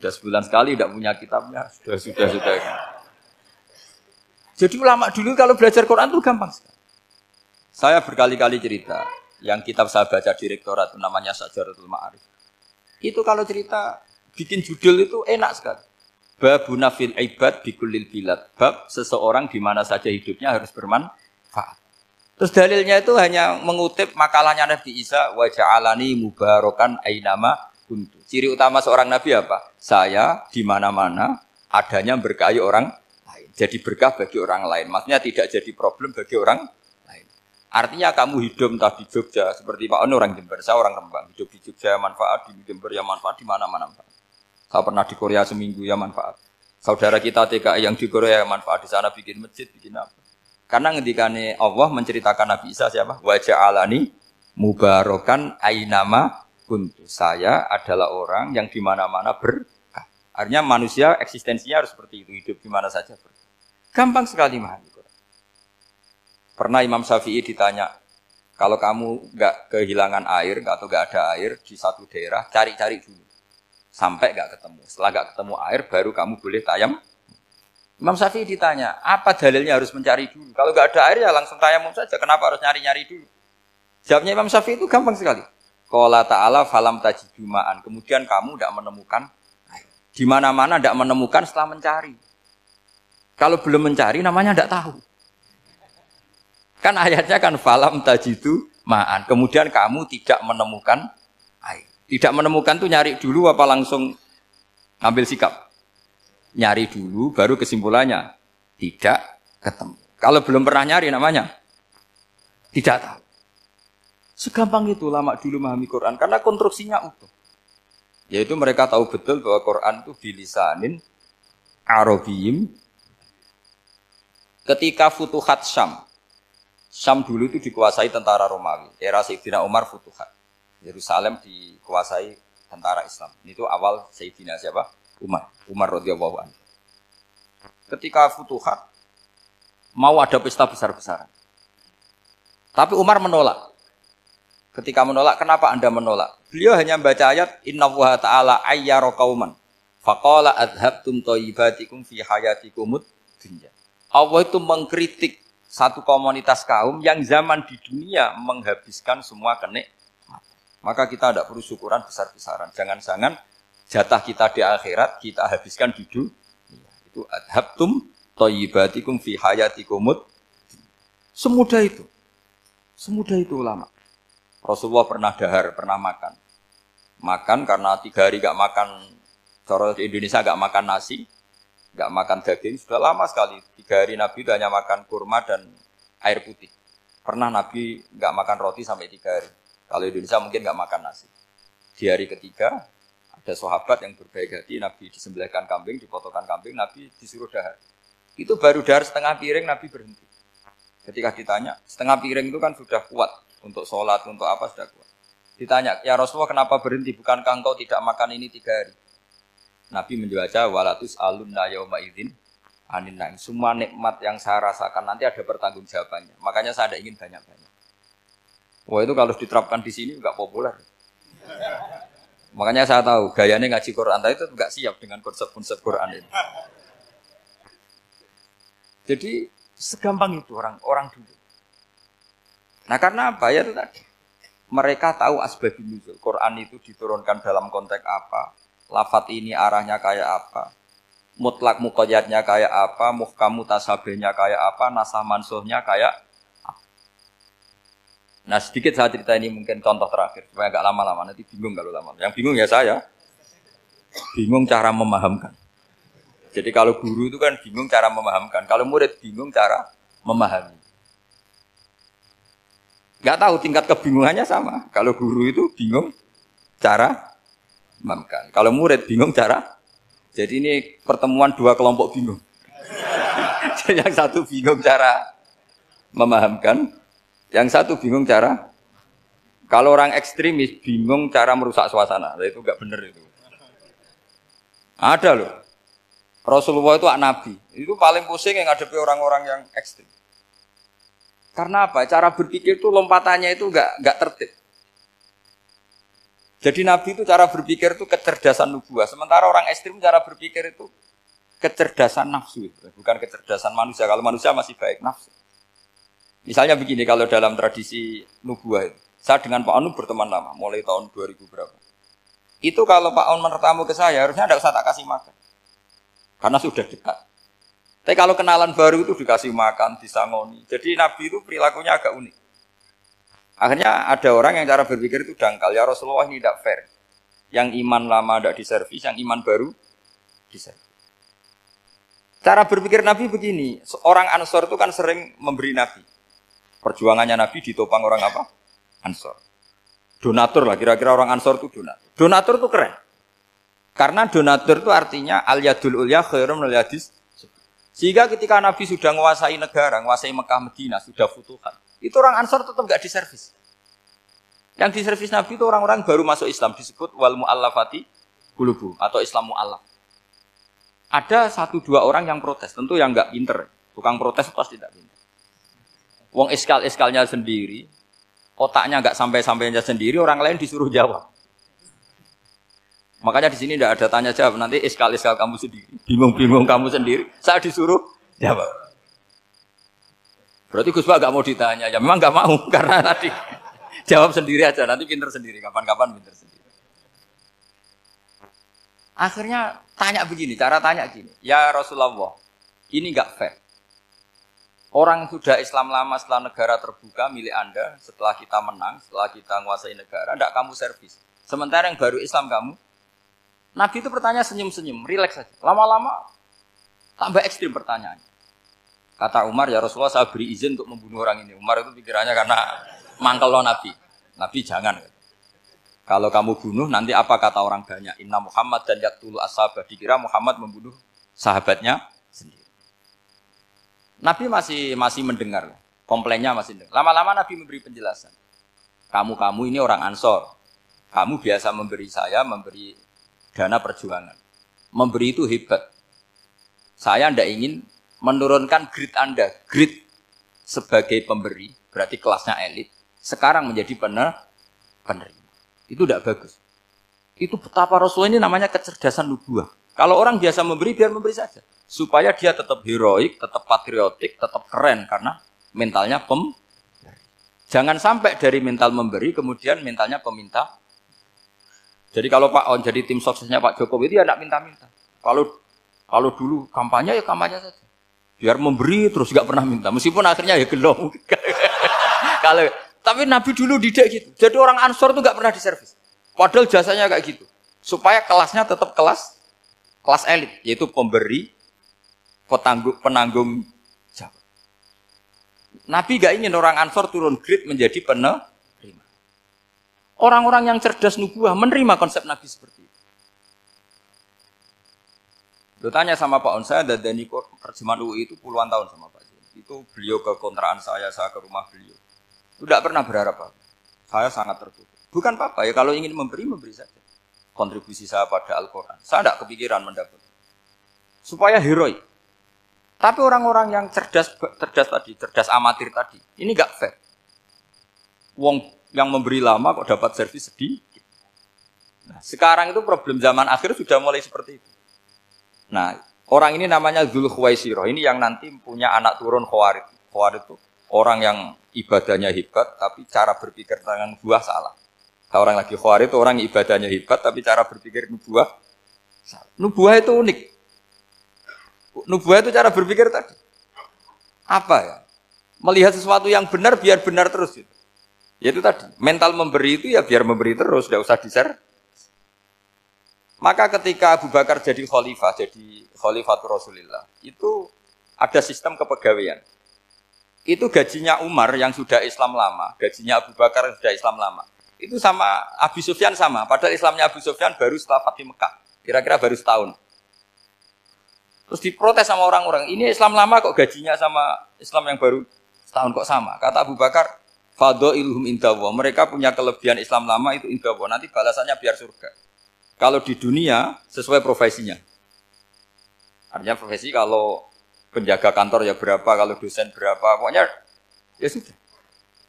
Sudah sebulan sekali tidak punya kitabnya. Sudah. Jadi ulama dulu kalau belajar Quran itu gampang sekali. Saya berkali-kali cerita. Yang kitab saya baca di rektorat namanya Syajaratul Ma'arif. Itu kalau cerita bikin judul itu enak sekali. Babuna fil ibad bikullil bilad. Bab seseorang di mana saja hidupnya harus bermanfaat. Terus dalilnya itu hanya mengutip makalahnya Nabi Isa wa ja'alani mubarakan ainama kuntu. Ciri utama seorang nabi apa? Saya di mana-mana adanya berkahi orang lain. Jadi berkah bagi orang lain. Maksudnya tidak jadi problem bagi orang lain. Artinya kamu hidup entah di Jogja seperti Pak Ono orang Jember, saya orang Rembang. Hidup di Jogja manfaat, di Jember ya manfaat, di mana-mana manfaat. Saya pernah di Korea seminggu ya manfaat. Saudara kita TKI yang di Korea ya manfaat, di sana bikin masjid, bikin apa. Karena ngendikane Allah menceritakan Nabi Isa siapa? Wa ja'alani mubarakan ainama kuntu. Saya adalah orang yang di mana-mana berkah. Artinya manusia eksistensinya harus seperti itu, hidup di mana saja berkah. Gampang sekali memahami. Pernah Imam Syafi'i ditanya, kalau kamu nggak kehilangan air atau nggak ada air di satu daerah, cari-cari dulu. Sampai nggak ketemu. Setelah nggak ketemu air, baru kamu boleh tayamum. Imam Syafi'i ditanya, apa dalilnya harus mencari dulu? Kalau nggak ada air ya langsung tayamum saja. Kenapa harus nyari-nyari dulu? Jawabnya Imam Syafi'i itu gampang sekali. Qala ta'ala falam tajidu ma'an. Kemudian kamu tidak menemukan air. Di mana-mana tidak menemukan setelah mencari. Kalau belum mencari namanya tidak tahu. Kan ayatnya kan falam tajidu ma'an. Kemudian kamu tidak menemukan air. Tidak menemukan tuh nyari dulu apa langsung ambil sikap? Nyari dulu baru kesimpulannya tidak ketemu. Kalau belum pernah nyari namanya tidak tahu. Segampang itu ulama dulu memahami Quran karena konstruksinya utuh. Yaitu mereka tahu betul bahwa Quran itu bilisanin Arabiyim. Ketika Futuhat Syam dulu itu dikuasai tentara Romawi. Era Sayyidina Umar Futuhat. Yerusalem dikuasai tentara Islam. Itu awal Sayyidina siapa? Umar radhiyallahu anhu. Ketika Futuhat mau ada pesta besar-besaran. Tapi Umar menolak. Ketika menolak, kenapa Anda menolak? Beliau hanya membaca ayat Inna Allaha ta'ala ayyara qauman faqala adhabtum thayyibatikum fi hayatikumud dunya. Allah itu mengkritik satu komunitas kaum yang zaman di dunia menghabiskan semua kenikmatan. Maka kita tidak perlu syukuran besar-besaran. Jangan-jangan jatah kita di akhirat kita habiskan di dunia. Itu adhabtum thayyibatikum fi hayatikumud. Semudah itu. Semudah itu ulama. Rasulullah pernah dahar, pernah makan. Makan karena 3 hari gak makan, cara di Indonesia gak makan nasi, gak makan daging, sudah lama sekali. 3 hari Nabi itu hanya makan kurma dan air putih. Pernah Nabi gak makan roti sampai 3 hari. Kalau Indonesia mungkin gak makan nasi. Di hari ketiga, ada sahabat yang berbaik hati, Nabi disembelihkan kambing, dipotongkan kambing, Nabi disuruh dahar. Itu baru dahar setengah piring, Nabi berhenti. Ketika ditanya, setengah piring itu kan sudah kuat. Untuk sholat, untuk apa sudah kuat. Ditanya, ya Rasulullah kenapa berhenti? Bukankah engkau tidak makan ini 3 hari? Nabi menjawab walatus alunna yauma idzin anin naim. Semua nikmat yang saya rasakan nanti ada pertanggungjawabannya. Makanya saya ada ingin banyak-banyak. Wah itu kalau diterapkan di sini enggak populer. Makanya saya tahu gayanya ngaji Quran itu enggak siap dengan konsep-konsep Quran ini. Jadi segampang itu orang dulu. Nah karena apa ya itu tadi. Mereka tahu asbabun nuzul. Quran itu diturunkan dalam konteks apa? Lafat ini arahnya kayak apa? Mutlak muqayyadnya kayak apa? Muhkam mutasabihnya kayak apa? Nasah mansuhnya kayak apa? Nah sedikit saya cerita ini mungkin contoh terakhir supaya agak lama-lama nanti bingung kalau lama. Yang bingung ya saya. Bingung cara memahamkan. Jadi kalau guru itu kan bingung cara memahamkan. Kalau murid bingung cara memahami. Enggak tahu tingkat kebingungannya sama. Kalau guru itu bingung cara memahamkan. Kalau murid bingung cara. Jadi ini pertemuan dua kelompok bingung. Yang satu bingung cara memahamkan, yang satu bingung cara. Kalau orang ekstremis bingung cara merusak suasana. Itu enggak benar itu. Ada loh. Rasulullah itu nabi. Itu paling pusing yang ngadepi orang-orang yang ekstrim. Karena apa? Cara berpikir itu lompatannya itu enggak tertib. Jadi Nabi itu cara berpikir itu kecerdasan nubuah. Sementara orang ekstrim cara berpikir itu kecerdasan nafsu. Bukan kecerdasan manusia. Kalau manusia masih baik nafsu. Misalnya begini kalau dalam tradisi nubuah itu. Saya dengan Pak Onu berteman lama. Mulai tahun 2000 berapa. Itu kalau Pak Onu bertamu ke saya harusnya tidak usah tak kasih makan. Karena sudah dekat. Tapi kalau kenalan baru itu dikasih makan, disangoni. Jadi Nabi itu perilakunya agak unik. Akhirnya ada orang yang cara berpikir itu dangkal. Ya Rasulullah ini tidak fair. Yang iman lama tidak diservis, yang iman baru diservis. Cara berpikir Nabi begini. Orang Ansor itu kan sering memberi Nabi. Perjuangannya Nabi ditopang orang apa? Ansor. Donatur lah, kira-kira orang Ansor itu donatur. Donatur itu keren. Karena donatur itu artinya al-yadul ulya khairum minal yadis. Sehingga ketika Nabi sudah menguasai negara, menguasai Mekah Madinah, sudah futuhat. Itu orang Ansor tetap enggak diservis. Yang diservis Nabi itu orang-orang baru masuk Islam, disebut wal mu'allafati qulubuhum atau Islam mu'allaf. Ada 1-2 orang yang protes, tentu yang enggak pinter. Tukang protes pasti tidak pinter. Wong iskal-iskalnya sendiri, otaknya enggak sampai-sampainya sendiri, orang lain disuruh jawab. Makanya di sini tidak ada tanya jawab, nanti iskal-iskal kamu sendiri, bingung-bingung kamu sendiri, saya disuruh jawab. Berarti Gus Pak nggak mau ditanya, ya memang nggak mau karena tadi jawab sendiri aja, nanti pinter sendiri, kapan-kapan pinter sendiri. Akhirnya tanya begini, cara tanya gini, ya Rasulullah, ini nggak fair. Orang sudah Islam lama setelah negara terbuka milik Anda, setelah kita menang, setelah kita menguasai negara, tidak kamu servis. Sementara yang baru Islam kamu. Nabi itu bertanya senyum-senyum, rileks saja. Lama-lama tambah ekstrim pertanyaannya. Kata Umar, ya Rasulullah saya beri izin untuk membunuh orang ini. Umar itu pikirannya karena mangkel lo Nabi. Nabi jangan. Kalau kamu bunuh nanti apa kata orang banyak? Inna Muhammad dan yaqtulu ashabah. Dikira Muhammad membunuh sahabatnya sendiri. Nabi masih mendengar. Komplainnya masih dengar. Lama-lama Nabi memberi penjelasan. Kamu ini orang Ansor. Kamu biasa memberi saya, memberi dana perjuangan. Memberi itu hebat. Saya tidak ingin menurunkan grade Anda. Grade sebagai pemberi, berarti kelasnya elit. Sekarang menjadi penerima. Itu tidak bagus. Itu betapa Rasulullah ini namanya kecerdasan nubuah. Kalau orang biasa memberi, biar memberi saja. Supaya dia tetap heroik, tetap patriotik, tetap keren. Karena mentalnya pemberi. Jangan sampai dari mental memberi, kemudian mentalnya peminta. Jadi kalau Pak On jadi tim suksesnya Pak Jokowi itu ya tidak minta-minta. Kalau dulu kampanye ya kampanye saja. Biar memberi terus nggak pernah minta. Meskipun akhirnya ya gelong. Tapi Nabi dulu didik gitu. Jadi orang Ansor itu nggak pernah diservis. Padahal jasanya kayak gitu. Supaya kelasnya tetap kelas elit. Yaitu pemberi, penanggung jawab. Nabi nggak ingin orang Ansor turun grade menjadi penerima. Orang-orang yang cerdas nubuah menerima konsep Nabi seperti itu. Lo tanya sama Pak On, saya dadani terjemahan UI itu puluhan tahun sama Pak Jun. Itu beliau ke kontrakan saya ke rumah beliau. Itu tidak pernah berharap apa. Saya sangat tertutup. Bukan apa-apa ya, kalau ingin memberi saja. kontribusi saya pada Al-Quran. Saya tidak kepikiran mendapat. Supaya heroik. Tapi orang-orang yang cerdas tadi, cerdas amatir tadi, ini nggak fair. Wong yang memberi lama kok dapat servis sedikit. Nah, sekarang itu problem zaman akhir sudah mulai seperti itu. Nah, orang ini namanya Dzul Khuwaisirah. Ini yang nanti punya anak turun Khawarid. Khawarid itu orang yang ibadahnya hebat, tapi cara berpikir tentang buah salah. Kalau orang lagi Khawarid itu orang ibadahnya hebat, tapi cara berpikir nubuah salah. Nubuah itu unik. Nubuah itu cara berpikir tadi. Apa ya? Melihat sesuatu yang benar biar benar terus. Gitu. Yaitu tadi, mental memberi itu ya biar memberi terus, tidak usah di-share. Maka ketika Abu Bakar jadi Khalifatul Rasulillah, itu ada sistem kepegawaian. Itu gajinya Umar yang sudah Islam lama, gajinya Abu Bakar yang sudah Islam lama. Itu sama Abu Sufyan sama, padahal Islamnya Abu Sufyan baru setelah Fatih Mekah, kira-kira baru setahun. Terus diprotes sama orang-orang, ini Islam lama kok gajinya sama Islam yang baru setahun kok sama. Kata Abu Bakar, fadha'iluhum indallah. Mereka punya kelebihan Islam lama itu indallah. Nanti balasannya biar surga. Kalau di dunia sesuai profesinya. Artinya profesi kalau penjaga kantor ya berapa, kalau dosen berapa, pokoknya ya sudah.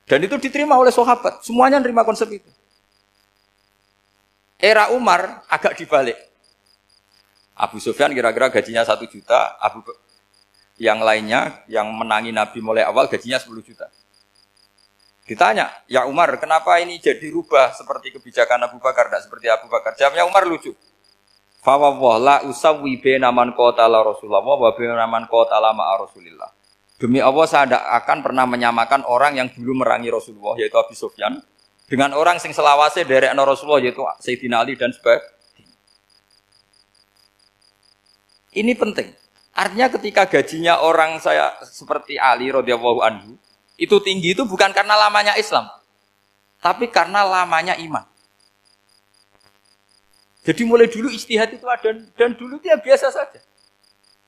Dan itu diterima oleh sahabat. Semuanya nerima konsep itu. Era Umar agak dibalik. Abu Sufyan kira-kira gajinya 1 juta, yang lainnya yang menangi Nabi mulai awal gajinya 10 juta. Ditanya, ya Umar, kenapa ini jadi rubah seperti kebijakan Abu Bakar, tidak seperti Abu Bakar? Jawabnya Umar lucu. Fawwah la usawwi baina man qatala Rasulullah wa baina man qatala ma'a Rasulillah. Demi Allah saya tidak akan pernah menyamakan orang yang dulu merangi Rasulullah yaitu Abu Sufyan dengan orang sing selawase dari Rasulullah yaitu Sayyidina Ali dan sebagainya. Ini penting. Artinya ketika gajinya orang saya seperti Ali radhiyallahu anhu itu tinggi itu bukan karena lamanya Islam, tapi karena lamanya iman. Jadi mulai dulu ijtihad itu ada dan dulu dia biasa saja.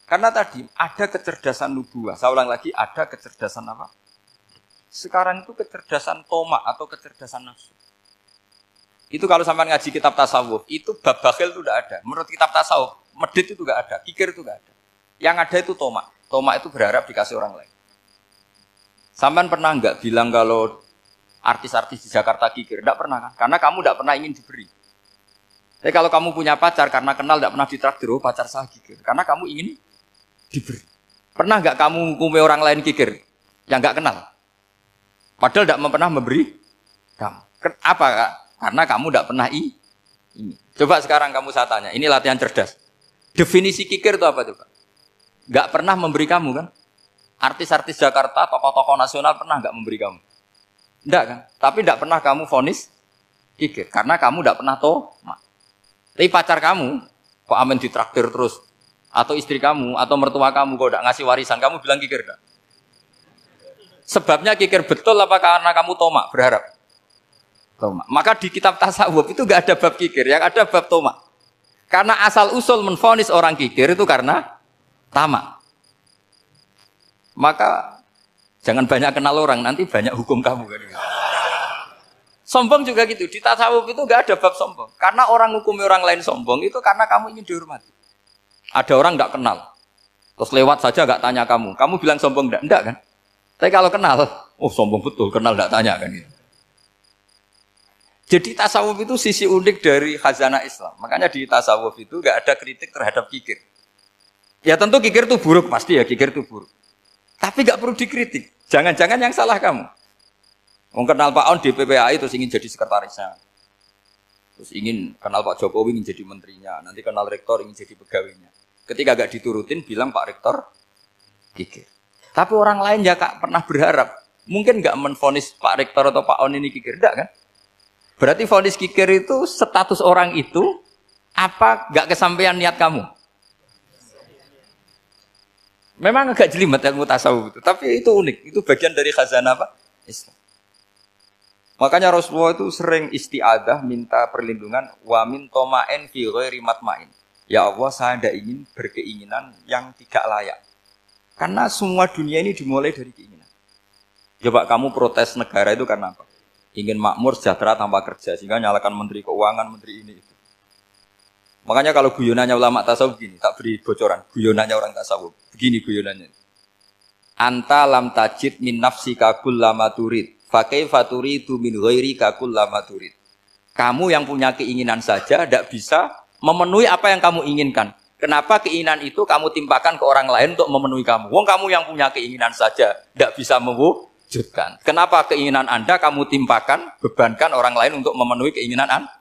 Karena tadi ada kecerdasan nubuah. Saya ulang lagi, ada kecerdasan apa? Sekarang itu kecerdasan tomak atau kecerdasan nafsu. Itu kalau sampai ngaji kitab tasawuf, itu bab bakhil itu tidak ada. Menurut kitab tasawuf, medit itu tidak ada, kikir itu tidak ada. Yang ada itu tomak. Tomak itu berharap dikasih orang lain. Sampean pernah enggak bilang kalau artis-artis di Jakarta kikir? Enggak pernah kan? Karena kamu enggak pernah ingin diberi. Tapi kalau kamu punya pacar karena kenal enggak pernah ditraktir, oh pacar saya kikir. Karena kamu ingin diberi. Pernah enggak kamu ngukumi orang lain kikir yang enggak kenal? Padahal enggak pernah memberi kamu. Apa Kak? Karena kamu enggak pernah ini. Coba sekarang kamu saya tanya, ini latihan cerdas. Definisi kikir itu apa coba? Enggak pernah memberi kamu kan? Artis-artis Jakarta, tokoh-tokoh nasional pernah enggak memberi kamu? Enggak kan? Tapi enggak pernah kamu vonis kikir. Karena kamu enggak pernah tomak. Tapi pacar kamu, kok amen ditraktir terus? Atau istri kamu, atau mertua kamu, kok enggak ngasih warisan, kamu bilang kikir enggak? Sebabnya kikir betul apa karena kamu tomak, berharap? Tomak. Maka di kitab tasawuf itu enggak ada bab kikir, yang ada bab tomak. Karena asal usul menvonis orang kikir itu karena tamak. Maka jangan banyak kenal orang, nanti banyak hukum kamu kan. Sombong juga gitu, di tasawuf itu enggak ada bab sombong. Karena orang hukumi orang lain sombong itu karena kamu ingin dihormati. Ada orang enggak kenal, terus lewat saja enggak tanya kamu bilang sombong enggak? Enggak kan? Tapi kalau kenal, oh sombong betul, kenal enggak tanya kan gitu. Jadi tasawuf itu sisi unik dari khazanah Islam. Makanya di tasawuf itu enggak ada kritik terhadap kikir. Ya tentu kikir itu buruk, pasti ya kikir itu buruk. Tapi enggak perlu dikritik. Jangan-jangan yang salah kamu. Mau kenal Pak On di PPAI terus ingin jadi sekretarisnya. Terus ingin kenal Pak Jokowi ingin jadi menterinya. Nanti kenal rektor ingin jadi pegawainya. Ketika enggak diturutin bilang Pak Rektor kikir. Tapi orang lain ya Kak pernah berharap. Mungkin enggak menvonis Pak Rektor atau Pak On ini kikir. Enggak kan? Berarti vonis kikir itu status orang itu apa enggak kesampaian niat kamu? Memang agak jelimet ilmu tasawuf itu, tapi itu unik. Itu bagian dari khazanah apa? Islam. Makanya Rasulullah itu sering isti'adah minta perlindungan wa min toma'in fi ghairi matma'in. Ya Allah, saya tidak ingin berkeinginan yang tidak layak. Karena semua dunia ini dimulai dari keinginan. Coba kamu protes negara itu karena apa? Ingin makmur sejahtera tanpa kerja sehingga nyalakan menteri keuangan, menteri ini itu. Makanya kalau guyonannya ulama tasawuf begini, tak beri bocoran. Guyonannya orang tasawuf. Begini guyonannya. Anta lam tajid min nafsika kullama turid. Fa kaifa turidu min ghairika kullama turid. Kamu yang punya keinginan saja tidak bisa memenuhi apa yang kamu inginkan. Kenapa keinginan itu kamu timpakan ke orang lain untuk memenuhi kamu? Wong kamu yang punya keinginan saja tidak bisa mewujudkan. Kenapa keinginan Anda kamu timpakan, bebankan orang lain untuk memenuhi keinginan Anda?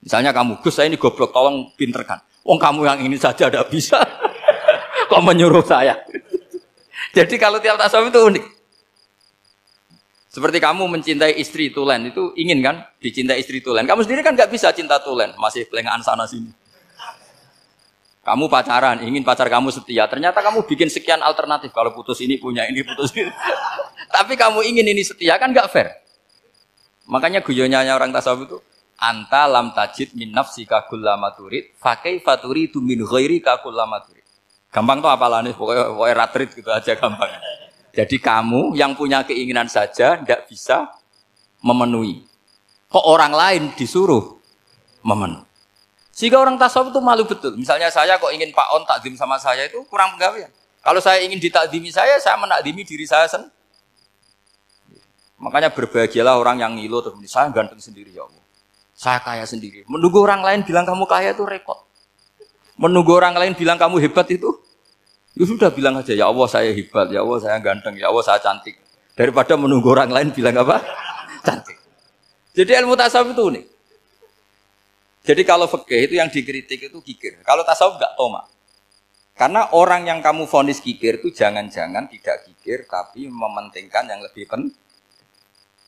Misalnya kamu, Gus saya ini goblok, tolong pinterkan. Wong kamu yang ini saja tidak bisa. Kok menyuruh saya? Jadi kalau tiap tasawuf itu unik. Seperti kamu mencintai istri tulen, itu ingin kan dicintai istri tulen. Kamu sendiri kan nggak bisa cinta tulen, masih pelengahan sana sini. Kamu pacaran, ingin pacar kamu setia. Ternyata kamu bikin sekian alternatif. Kalau putus ini punya ini, putus ini. Tapi kamu ingin ini setia, kan nggak fair. Makanya guyonnya orang tasawuf itu, anta lam tajid min nafsika kullama turid, fa kaifa turidu min ghairika kullama turid. Gampang tuh apalane, pokoknya ratrit gitu aja gampang. Jadi kamu yang punya keinginan saja tidak bisa memenuhi. Kok orang lain disuruh memenuhi. Sehingga orang tasawuf itu malu betul. Misalnya saya kok ingin Pak On takdim sama saya itu kurang penggawean. Kalau saya ingin ditakdimi saya menakdimi diri saya sendiri. Makanya berbahagialah orang yang ngilu terus saya ganteng sendiri ya Allah. Saya kaya sendiri. Menunggu orang lain bilang kamu kaya itu repot. Menunggu orang lain bilang kamu hebat itu, ya sudah bilang aja, ya Allah saya hebat, ya Allah saya ganteng, ya Allah saya cantik. Daripada menunggu orang lain bilang apa? Cantik. Jadi ilmu tasawuf itu unik. Jadi kalau fikih itu yang dikritik itu kikir. Kalau tasawuf enggak toma. Karena orang yang kamu vonis kikir itu jangan-jangan tidak kikir, tapi mementingkan yang lebih penting.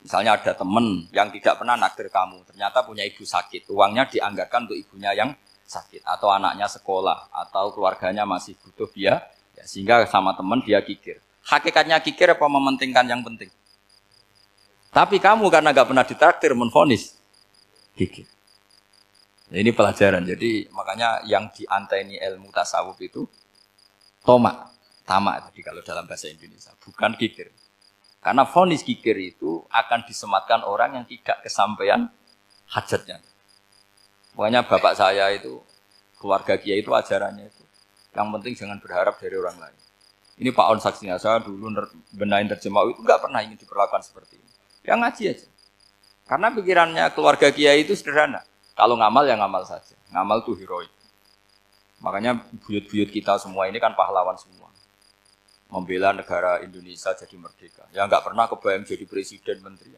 Misalnya ada teman yang tidak pernah naktir kamu, ternyata punya ibu sakit, uangnya dianggarkan untuk ibunya yang sakit, atau anaknya sekolah, atau keluarganya masih butuh biaya, ya, sehingga sama teman dia kikir. Hakikatnya kikir apa mementingkan yang penting? Tapi kamu karena gak pernah ditraktir menvonis kikir. Nah, ini pelajaran. Jadi makanya yang dianteni ilmu tasawuf itu tamak tadi kalau dalam bahasa Indonesia, bukan kikir. Karena vonis kikir itu akan disematkan orang yang tidak kesampaian hajatnya. Makanya bapak saya itu, keluarga kiai itu ajarannya itu. Yang penting jangan berharap dari orang lain. Ini Pak On saksinya, saya dulu benahin terjemah itu nggak pernah ingin diperlakukan seperti ini. Ya ngaji aja. Karena pikirannya keluarga kiai itu sederhana. Kalau ngamal ya ngamal saja. Ngamal itu heroik. Makanya buyut-buyut kita semua ini kan pahlawan semua. Membela negara Indonesia jadi merdeka. Ya nggak pernah kebayang jadi presiden, menteri.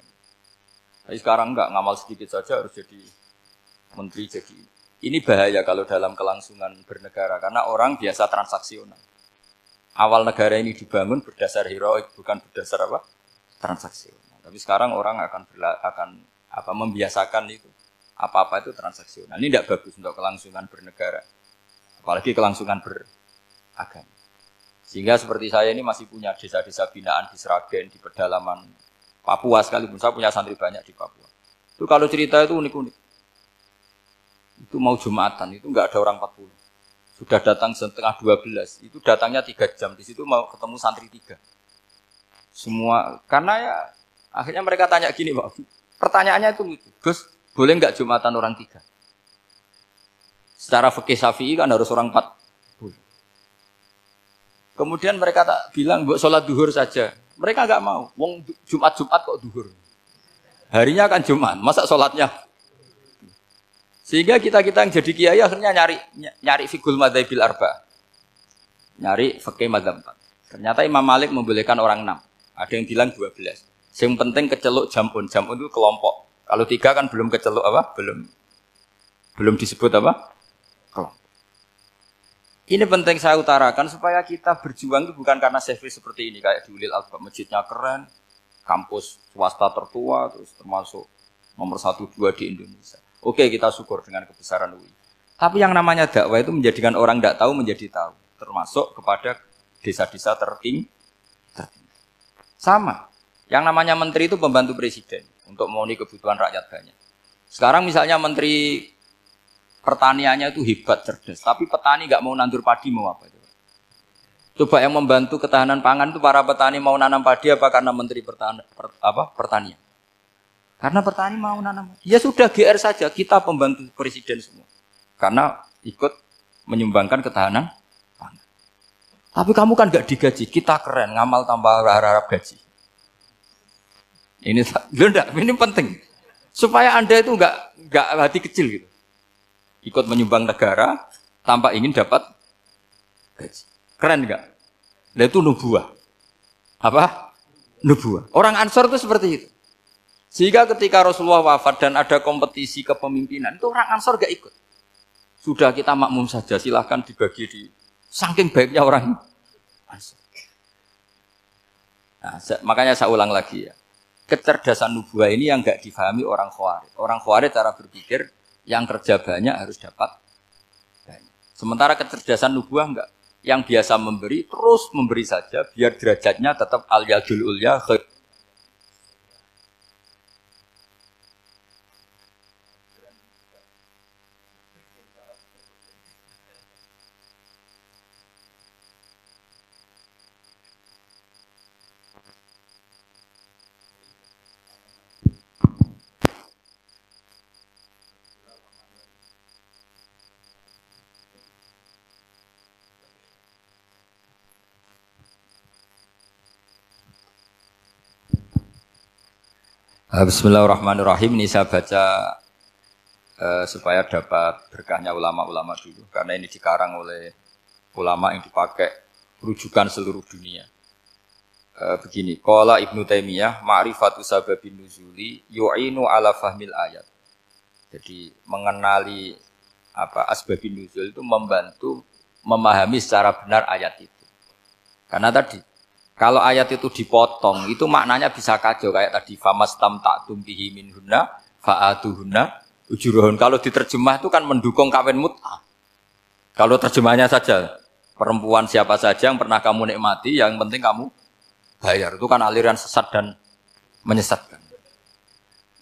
Tapi sekarang nggak, ngamal sedikit saja harus jadi menteri. Jadi ini bahaya kalau dalam kelangsungan bernegara karena orang biasa transaksional. Awal negara ini dibangun berdasar heroik, bukan berdasar apa? Transaksional. Tapi sekarang orang akan membiasakan itu. Apa-apa itu transaksional. Ini tidak bagus untuk kelangsungan bernegara. Apalagi kelangsungan beragama. Sehingga seperti saya ini masih punya desa-desa binaan di Sragen, di pedalaman Papua sekalipun. Saya punya santri banyak di Papua. Itu kalau cerita itu unik-unik. Itu mau Jumatan, itu enggak ada orang 40. Sudah datang setengah 12, itu datangnya 3 jam. Di situ mau ketemu santri 3. Semua, karena ya akhirnya mereka tanya gini, Pak. Pertanyaannya itu lucu. Gus, boleh enggak Jumatan orang 3? Secara fikih Syafi'i kan harus orang 40. Kemudian mereka tak bilang, buat sholat duhur saja. Mereka enggak mau. Wong Jumat-Jumat kok duhur. Harinya kan Jumat, masa sholatnya? Sehingga kita yang jadi kiai akhirnya nyari fikul madzhabil arba. Nyari fikih madzhab 4. Ternyata Imam Malik membolehkan orang 6. Ada yang bilang 12. Yang penting keceluk jamun. Jamun itu kelompok. Kalau 3 kan belum keceluk apa? Belum disebut apa? Kelompok. Ini penting saya utarakan supaya kita berjuang itu bukan karena service seperti ini kayak di Ulil Albab, masjidnya keren, kampus swasta tertua, terus termasuk nomor 1-2 di Indonesia. Oke, kita syukur dengan kebesaran UI. Tapi yang namanya dakwah itu menjadikan orang tidak tahu menjadi tahu. Termasuk kepada desa-desa tertinggi. Sama. Yang namanya menteri itu pembantu presiden. Untuk memenuhi kebutuhan rakyat banyak. Sekarang misalnya menteri pertaniannya itu hebat, cerdas. Tapi petani nggak mau nandur padi, mau apa itu? Coba yang membantu ketahanan pangan itu para petani mau nanam padi apa karena menteri pertanian? Karena petani mau nanam. Ya sudah GR saja, kita pembantu presiden semua. karena ikut menyumbangkan ketahanan pangan. Tapi kamu kan nggak digaji, kita keren, ngamal tambah harap gaji. Ini ini penting supaya Anda itu nggak hati kecil gitu, ikut menyumbang negara tanpa ingin dapat gaji. Keren nggak? Nah itu nubuah. Apa? Nubuah. Orang Ansor itu seperti itu. Sehingga ketika Rasulullah wafat dan ada kompetisi kepemimpinan, itu orang Ansor gak ikut. Sudah kita makmum saja, silahkan dibagi di saking baiknya orang Ansor. Nah, makanya saya ulang lagi ya. Kecerdasan nubuah ini yang gak difahami orang Khawarij. Orang Khawarij cara berpikir yang kerja banyak harus dapat banyak. Sementara kecerdasan nubuah enggak. Yang biasa memberi terus memberi saja biar derajatnya tetap al-yadul ulya. Bismillahirrahmanirrahim. Ini saya baca supaya dapat berkahnya ulama-ulama dulu. Karena ini dikarang oleh ulama yang dipakai rujukan seluruh dunia. Begini, qala Ibnu Taimiyah, ma'rifatu sababin nuzuli yu'inu ala fahmil ayat. Jadi mengenali asbabin nuzul itu membantu memahami secara benar ayat itu. Karena tadi kalau ayat itu dipotong, itu maknanya bisa kacau kayak tadi famastam ta'tum bihi minhunna fa'atuhunna ujuruhun. Kalau diterjemah itu kan mendukung kawin mut'ah. Kalau terjemahnya saja perempuan siapa saja yang pernah kamu nikmati, yang penting kamu bayar. Itu kan aliran sesat dan menyesatkan.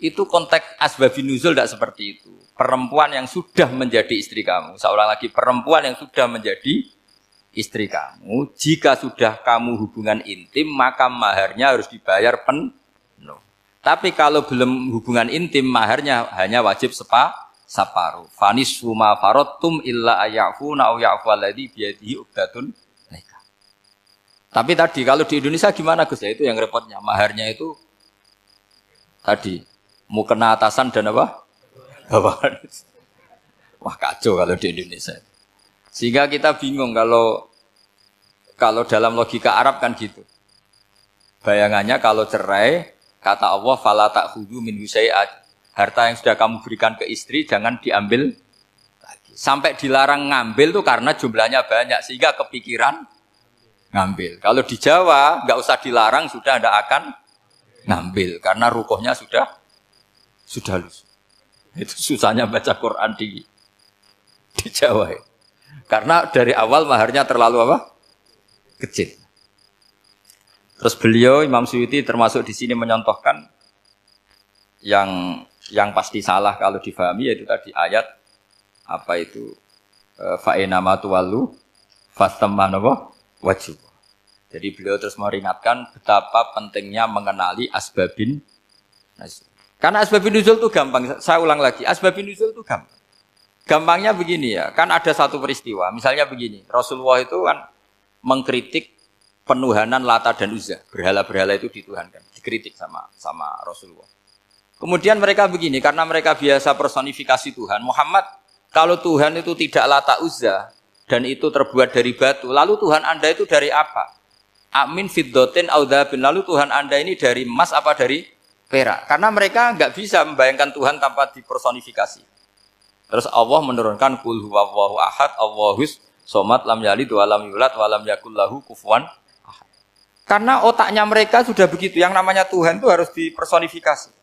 Itu konteks asbabun nuzul tidak seperti itu. Perempuan yang sudah menjadi istri kamu, seorang lagi perempuan yang sudah menjadi istri kamu, jika sudah kamu hubungan intim, maka maharnya harus dibayar penuh. Tapi kalau belum hubungan intim, maharnya hanya wajib separuh. Fanis suma farotum illa ayafuna au ya'falladhi biyadihi uqdatun nikah. Tapi tadi kalau di Indonesia gimana Gus? Ya itu yang repotnya. Maharnya itu tadi mukena atasan dan apa? Bawahan. Wah kacau kalau di Indonesia. Sehingga kita bingung kalau dalam logika Arab kan gitu. Bayangannya kalau cerai, kata Allah fala ta'khudhu minhu syai'an. Harta yang sudah kamu berikan ke istri jangan diambil lagi. Sampai dilarang ngambil tuh karena jumlahnya banyak sehingga kepikiran ngambil. Kalau di Jawa enggak usah dilarang sudah tidak akan ngambil karena rukuhnya sudah lusuh. Itu susahnya baca Quran di Jawa. Karena dari awal maharnya terlalu apa? Kecil. Terus beliau Imam Suyuti termasuk di sini menyontohkan yang pasti salah kalau difahami yaitu tadi ayat apa itu fa inama tuwallu fastamanwa wajib. Jadi beliau terus meringatkan betapa pentingnya mengenali asbabin nuzul. Karena asbabin nuzul itu gampang. Saya ulang lagi, asbabin nuzul itu gampang. Gampangnya begini ya, kan ada satu peristiwa, misalnya begini, Rasulullah itu kan mengkritik penuhanan Lata dan Uzza, berhala-berhala itu dituhankan, dikritik sama Rasulullah. Kemudian mereka begini, karena mereka biasa personifikasi Tuhan, Muhammad, kalau Tuhan itu tidak Lata Uzza, dan itu terbuat dari batu, lalu Tuhan Anda itu dari apa? Amin fiddotin audhabin, lalu Tuhan Anda ini dari emas apa dari perak? Karena mereka nggak bisa membayangkan Tuhan tanpa dipersonifikasi. Terus Allah menurunkan qul huwallahu ahad, Allahus somad, lam yalid wa lam yulad wa lam yakul lahu kufuwan ahad. Karena otaknya mereka sudah begitu, yang namanya Tuhan itu harus dipersonifikasi.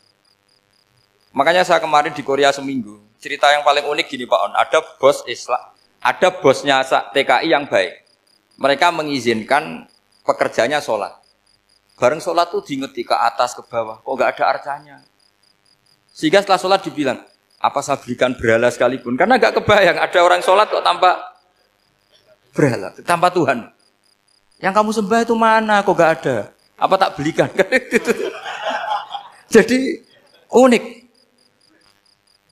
Makanya saya kemarin di Korea seminggu, cerita yang paling unik gini Pak On, ada bos Islam, ada bosnya TKI yang baik. Mereka mengizinkan pekerjanya sholat. Bareng sholat tuh diingeti ke atas ke bawah, kok nggak ada arcanya. Sehingga setelah sholat dibilang, apa saya berikan berhala sekalipun? Karena nggak kebayang ada orang sholat kok tanpa berhala, tanpa Tuhan. Yang kamu sembah itu mana? Kok nggak ada? Apa tak belikan? Jadi unik.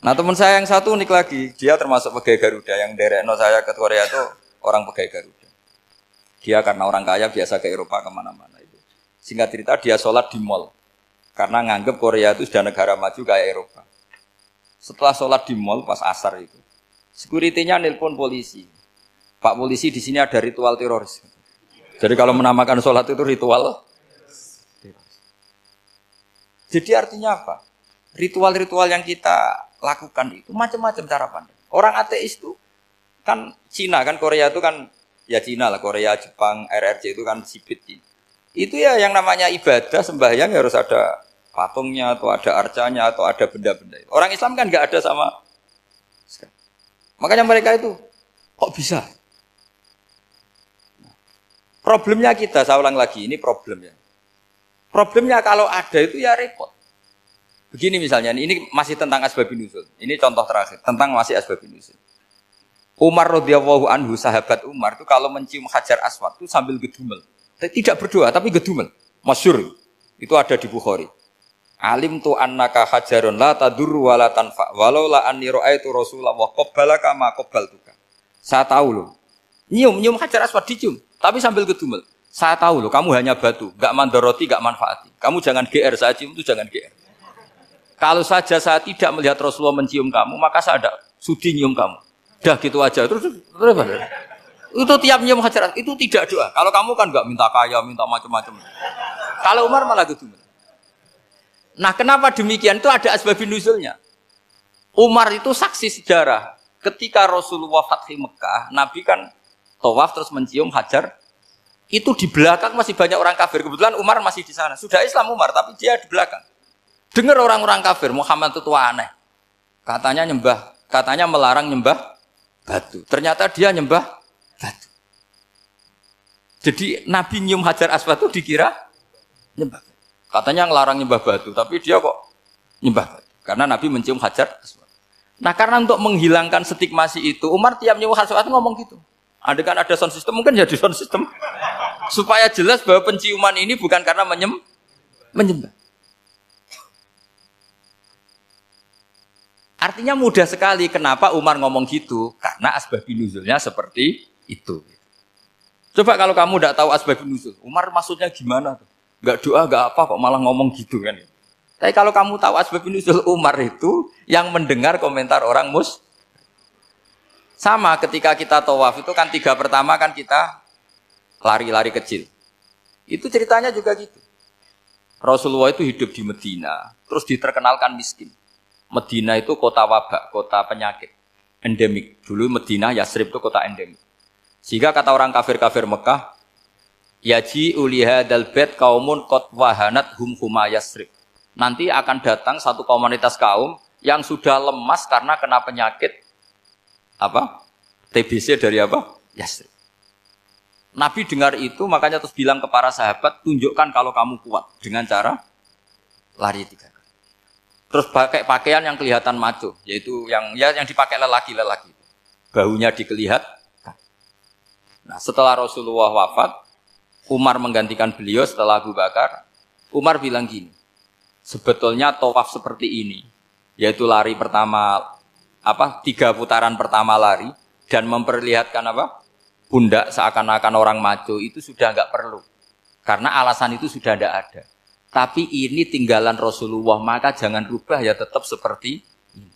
Nah teman saya yang satu unik lagi, dia termasuk pegawai Garuda yang derekno saya ke Korea itu orang pegawai Garuda. Dia karena orang kaya biasa ke Eropa kemana-mana itu. Singkat cerita dia sholat di mall karena nganggep Korea itu sudah negara maju kayak Eropa. Setelah sholat di mall pas asar itu, security-nya nelpon polisi. Pak polisi di sini ada ritual teroris. Jadi kalau menamakan sholat itu ritual. Jadi artinya apa? Ritual-ritual yang kita lakukan itu macam-macam cara pandang. Orang ateis itu kan Cina kan Korea itu kan ya Cina lah, Korea, Jepang, RRC itu kan sipit. Itu ya yang namanya ibadah sembahyang ya harus ada patungnya atau ada arcanya atau ada benda-benda. Orang Islam kan nggak ada sama. Makanya mereka itu kok bisa? Problemnya kita, saya ulang lagi, ini problemnya. Problemnya kalau ada itu ya repot. Begini misalnya, ini masih tentang asbabun nuzul. Ini contoh terakhir, tentang masih asbabun nuzul. Umar radhiyallahu anhu, sahabat Umar itu kalau mencium Hajar Aswad itu sambil gedumel. Tidak berdoa, tapi gedumel. Masyhur. Itu ada di Bukhari. Alim tu annaka hajarun la tadur wa la tanfa. Walau la anni ra'aitu Rasulullah qabbalaka ma qabbaltuka. Saya tahu loh. Nyium Hajar Aswad dicium, tapi sambil gedumel. Saya tahu loh, kamu hanya batu, enggak mandoroti, enggak manfaati. Kamu jangan GR, saya cium itu jangan GR. Kalau saja saya tidak melihat Rasulullah mencium kamu, maka saya ada sudi nyium kamu. Dah gitu aja. Terus itu tiap nyium Hajar itu tidak doa. Kalau kamu kan enggak minta kaya, minta macam-macam. Kalau Umar malah gitu. Nah, kenapa demikian? Itu ada asbabun nuzulnya. Umar itu saksi sejarah. Ketika Rasulullah Fathi Mekah, Nabi kan tawaf terus mencium Hajar. Itu di belakang masih banyak orang kafir. Kebetulan Umar masih di sana. Sudah Islam Umar, tapi dia di belakang. Dengar orang-orang kafir, Muhammad itu tua aneh. Katanya melarang nyembah batu. Ternyata dia nyembah batu. Jadi Nabi nyium Hajar Aswad itu dikira nyembah. Katanya ngelarang nyembah batu, tapi dia kok nyembah batu. Karena Nabi mencium Hajar Aswad. Nah karena untuk menghilangkan stigmasi itu, Umar tiap nyium Hajar Aswad ngomong gitu. Ada kan ada sound system, mungkin jadi sound system. Supaya jelas bahwa penciuman ini bukan karena menyembah. Artinya mudah sekali kenapa Umar ngomong gitu. Karena asbabun nuzulnya seperti itu. Coba kalau kamu tidak tahu asbabun nuzul, Umar maksudnya gimana? Gak doa, gak apa kok malah ngomong gitu kan. Tapi kalau kamu tahu asbabun nuzul Umar itu yang mendengar komentar orang sama ketika kita tawaf itu kan 3 pertama kan kita lari-lari kecil. Itu ceritanya juga gitu. Rasulullah itu hidup di Medina, terus diterkenalkan miskin. Medina itu kota wabak, kota penyakit, endemik. Dulu Medina, Yasrib itu kota endemik. Sehingga kata orang kafir-kafir Mekah, yaji uliha dalbet kaumun kot wahanat huma Yasrib. Nanti akan datang satu komunitas kaum yang sudah lemas karena kena penyakit TBC dari Yasrib. Nabi dengar itu makanya terus bilang ke para sahabat, tunjukkan kalau kamu kuat dengan cara lari 3 kali. Terus pakai pakaian yang kelihatan maco, yaitu yang dipakai lelaki-lelaki. Bahunya dikelihatan. Nah, setelah Rasulullah wafat, Umar menggantikan beliau setelah Abu Bakar. Umar bilang gini, sebetulnya tawaf seperti ini, yaitu lari pertama 3 putaran pertama lari dan memperlihatkan pundak seakan-akan orang maco itu sudah enggak perlu. Karena alasan itu sudah tidak ada. Tapi ini tinggalan Rasulullah, maka jangan rubah ya tetap seperti ini.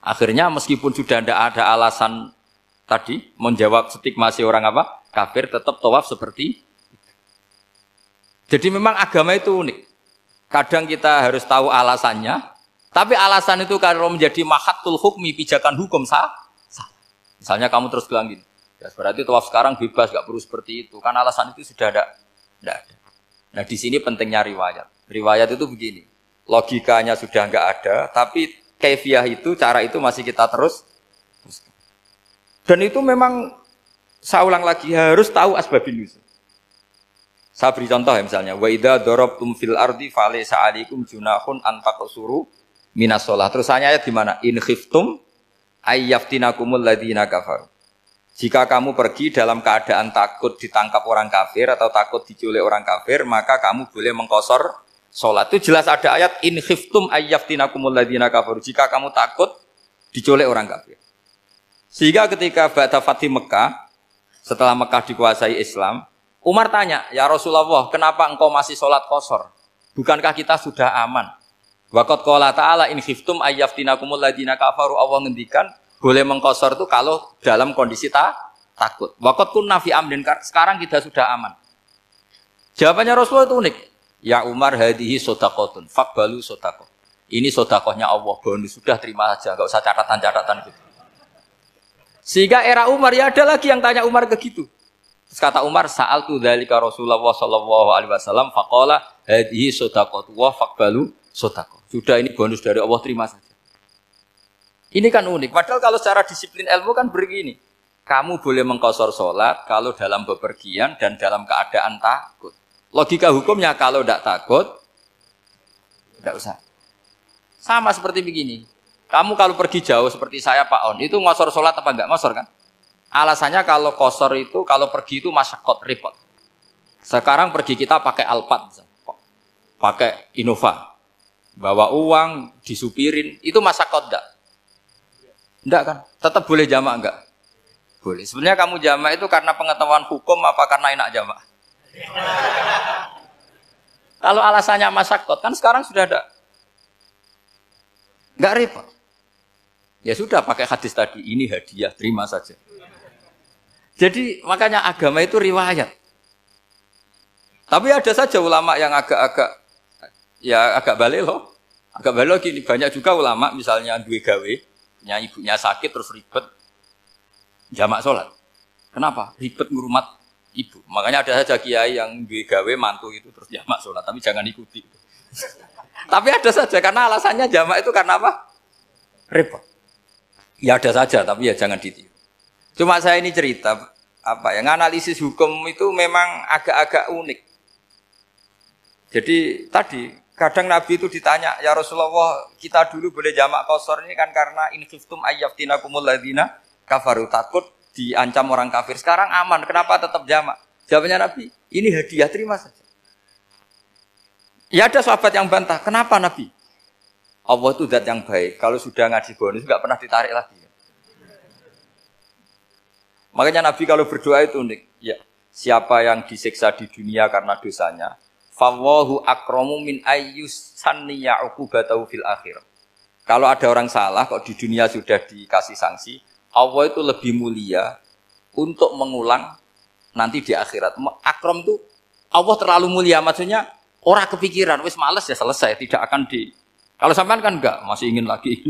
Akhirnya meskipun sudah tidak ada alasan tadi menjawab stigmasi orang kafir, tetap tawaf seperti itu. Jadi memang agama itu unik. Kadang kita harus tahu alasannya, tapi alasan itu kalau menjadi mahatul hukmi, pijakan hukum sah. Misalnya kamu terus bilang gini, ya berarti tawaf sekarang bebas, gak perlu seperti itu. Kan alasan itu sudah tidak ada. Nah di sini pentingnya riwayat. Riwayat itu begini, logikanya sudah enggak ada, tapi kaifiah itu, cara itu masih kita terus. Dan itu memang, saya ulang lagi, harus tahu asbabun nuzul. Saya beri contoh ya misalnya, wa idza darabtum fil ardi falaysa 'alaikum junahun an taqsuru minas shalah. Terus ayat di mana? In khiftum ayyaftinakumul ladzina kafaru. Jika kamu pergi dalam keadaan takut ditangkap orang kafir atau takut diculik orang kafir, maka kamu boleh mengqasar sholat. Itu jelas ada ayat in khiftum ayyaftinakumul ladzina kafaru. Jika kamu takut diculik orang kafir. Sehingga ketika ba'da Fathi Mekah, setelah Mekah dikuasai Islam, Umar tanya, "Ya Rasulullah, kenapa engkau masih sholat qashar? Bukankah kita sudah aman?" Waqad qala ta'ala in khiftum ayyaftinakumul ladzina kafaru. Allah ngendikan boleh mengqashar itu kalau dalam kondisi takut. Waqad kunna fi amrin, sekarang kita sudah aman. Jawabannya Rasulullah itu unik. Ya Umar, hadihi shadaqatun faqbalu shadaqah. Ini sedekahnya Allah, bonus sudah terima saja, enggak usah catatan-catatan gitu. Sehingga era Umar ya ada lagi yang tanya Umar ke gitu. Terus kata Umar, sa'altu dzalika Rasulullah sallallahu alaihi wasallam faqala hadihi shadaqatu wa faqbalu shadaqah. Sudah ini bonus dari Allah, terima saja. Ini kan unik. Padahal kalau secara disiplin ilmu kan begini. Kamu boleh mengqashar sholat kalau dalam bepergian dan dalam keadaan takut. Logika hukumnya kalau tidak takut, tidak usah. Sama seperti begini. Kamu kalau pergi jauh seperti saya Pak On, itu ngosor sholat apa enggak? Ngosor kan? Alasannya kalau kosor itu, kalau pergi itu masyakot, repot. Sekarang pergi kita pakai Alphard, pakai Innova. Bawa uang, disupirin, itu masyakot enggak? Enggak kan? Tetap boleh jamak enggak? Boleh. Sebenarnya kamu jamak itu karena pengetahuan hukum apa karena enak jamak? Kalau alasannya masyakot, kan sekarang sudah ada. Enggak repot. Ya sudah pakai hadis tadi, ini hadiah, terima saja. Jadi makanya agama itu riwayat. Tapi ada saja ulama yang agak balik loh. Agak balik gini, banyak juga ulama misalnya duwe gawe, ibunya sakit terus ribet jamak sholat. Kenapa? Ribet ngurumat ibu. Makanya ada saja kiai yang duwe gawe mantu itu terus jamak sholat, tapi jangan ikuti. Tapi ada saja karena alasannya jamak itu karena apa? Repot. Ya ada saja, tapi ya jangan ditiru. Cuma saya ini cerita apa ya, analisis hukum itu memang agak-agak unik. Jadi tadi kadang Nabi itu ditanya, ya Rasulullah, kita dulu boleh jamak qashar ini kan karena in khiftum ayyaftinakumul ladzina kafaru, takut diancam orang kafir. Sekarang aman, kenapa tetap jamak? Jawabannya Nabi, ini hadiah, terima saja. Ya ada sahabat yang bantah, kenapa Nabi? Allah itu zat yang baik. Kalau sudah ngaji bonus nggak pernah ditarik lagi. Makanya Nabi kalau berdoa itu unik. Ya, siapa yang disiksa di dunia karena dosanya, fawahu akramu min ayyus sanniya uqubatahu fil akhir. Kalau ada orang salah kok di dunia sudah dikasih sanksi, Allah itu lebih mulia untuk mengulang nanti di akhirat. Akram itu Allah terlalu mulia, maksudnya orang kepikiran, wis males ya selesai, tidak akan di. Kalau sampean kan enggak, masih ingin lagi.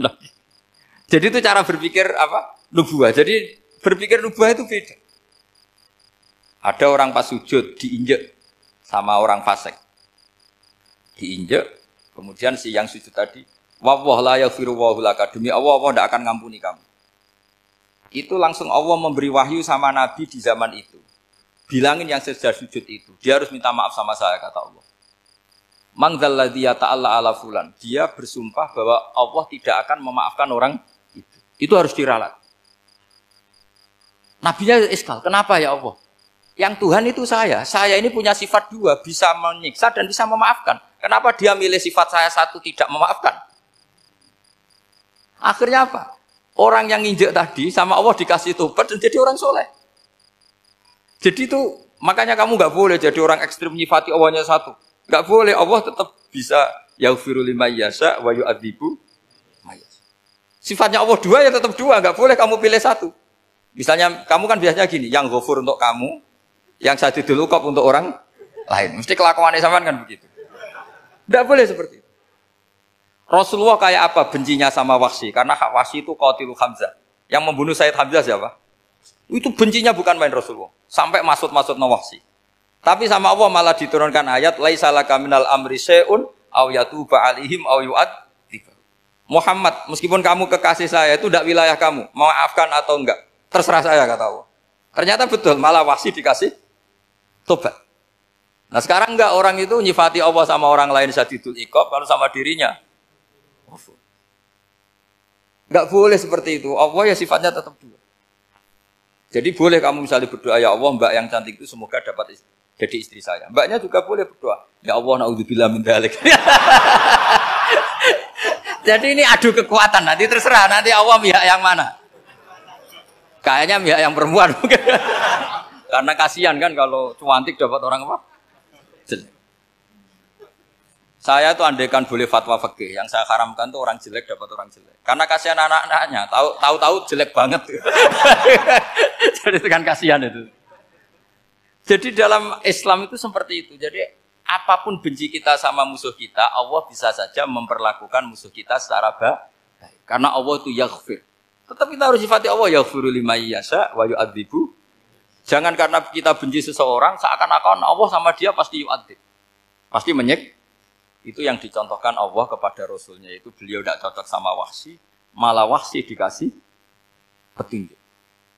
Jadi itu cara berpikir apa? Nubuah. Jadi berpikir nubuah itu beda. Ada orang pas sujud diinjek sama orang fasik. Diinjek, kemudian si yang sujud tadi, wallah la yaghfiru wa laka, demi Allah tidak akan ngampuni kamu. Itu langsung Allah memberi wahyu sama Nabi di zaman itu. Bilangin yang sedang sujud itu, dia harus minta maaf sama saya, kata Allah. Mangzalladzi yata'alla ala fulan. Dia bersumpah bahwa Allah tidak akan memaafkan orang itu. Itu harus diralat. Nabinya iskal, kenapa ya Allah? Yang Tuhan itu saya ini punya sifat dua, bisa menyiksa dan bisa memaafkan. Kenapa dia milih sifat saya satu tidak memaafkan? Akhirnya apa? Orang yang nginjek tadi sama Allah dikasih tobat dan jadi orang soleh. Jadi itu makanya kamu nggak boleh jadi orang ekstrim nyifati Allahnya satu. Nggak boleh, Allah tetap bisa yaghfiru liman yasha wa yu'adzibu may yasha. Sifatnya Allah dua ya tetap dua, nggak boleh kamu pilih satu. Misalnya kamu kan biasanya gini, yang ghafur untuk kamu, yang sadidul uqab untuk orang lain. Mesti kelakuannya sampean kan begitu. Nggak boleh seperti itu. Rasulullah kayak apa bencinya sama Wahsy? Karena Wahsy itu qatilu Hamzah. Yang membunuh Sayyid Hamzah siapa? Itu bencinya bukan main Rasulullah. Sampai maksud-maksud Wahsy. Tapi sama Allah malah diturunkan ayat laisa laka minal amri syai'un aw yatuba alaihim aw yu'adzib. Muhammad, meskipun kamu kekasih saya itu tidak wilayah kamu, maafkan atau enggak, terserah saya, kata Allah. Ternyata betul, malah Wahsy dikasih tobat. Nah sekarang enggak, orang itu nyifati Allah sama orang lain syadidul iqab, kalau sama dirinya enggak boleh seperti itu. Allah ya sifatnya tetap dua. Jadi boleh kamu misalnya berdoa, ya Allah mbak yang cantik itu semoga dapat jadi istri saya. Mbaknya juga boleh berdoa, ya Allah naudzubillah min dzalik. Jadi ini adu kekuatan, nanti terserah nanti Allah pihak yang mana. Kayaknya pihak yang perempuan mungkin. Karena kasihan kan kalau cantik dapat orang apa? Jelek. Saya tuh andaikan boleh fatwa fikih, yang saya haramkan tuh orang jelek dapat orang jelek. Karena kasihan anak-anaknya, tahu-tahu jelek banget. Jadi itu kan kasihan itu. Jadi dalam Islam itu seperti itu. Jadi apapun benci kita sama musuh kita, Allah bisa saja memperlakukan musuh kita secara baik. Karena Allah itu yaghfir. Tetap kita harus sifati Allah yaghfiru liman yasha wa yu'adzibu. Jangan karena kita benci seseorang seakan-akan Allah sama dia pasti yu'adzib. Pasti menyek. Itu yang dicontohkan Allah kepada Rasulnya, itu beliau tidak cocok sama Wahsy, malah Wahsy dikasih petunjuk.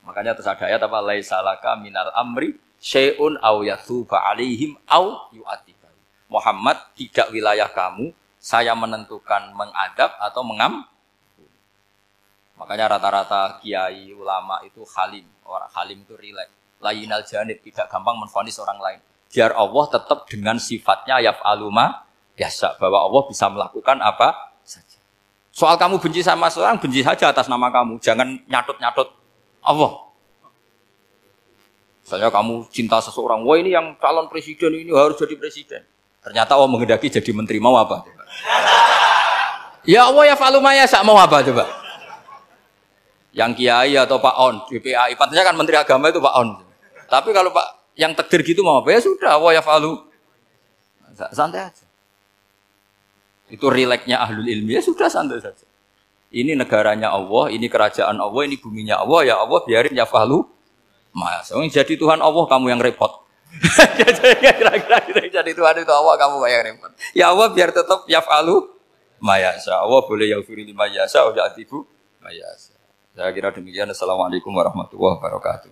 Makanya terus ada ayat apa? Laisa laka minal amri syai'un aw yatuba alaihim aw yu'adzibahum. Muhammad, tidak wilayah kamu, saya menentukan mengadab atau Makanya rata-rata kiai ulama itu halim. Orang halim itu rileks. Layinal janib, tidak gampang menvonis orang lain. Biar Allah tetap dengan sifatnya yaf'alu ma biasa, bahwa Allah bisa melakukan apa saja. Soal kamu benci sama seorang, benci saja atas nama kamu. Jangan nyatut-nyatut Allah. Misalnya kamu cinta seseorang, wah ini yang calon presiden ini harus jadi presiden. Ternyata Allah menghendaki jadi menteri, mau apa? Ya Allah ya falumaya, mau apa coba? Yang kiai atau Pak On, DPAI, patutnya kan menteri agama itu Pak On. Tapi kalau Pak yang takdir gitu mau apa? Ya sudah, Allah ya falu. Santai aja. Itu rileksnya ahlul ilmi, ya sudah santai saja. Ini negaranya Allah, ini kerajaan Allah, ini buminya Allah, ya Allah biarin ya fahlu. Mas, jadi Tuhan Allah kamu yang repot. Kira-kira jadi Tuhan itu Allah kamu yang repot. Ya Allah biar tetap ya fahlu. Mayasa Allah boleh yaghfir liman yasha wa ya'tibu mayasa. Saya kira demikian. Assalamualaikum warahmatullahi wabarakatuh.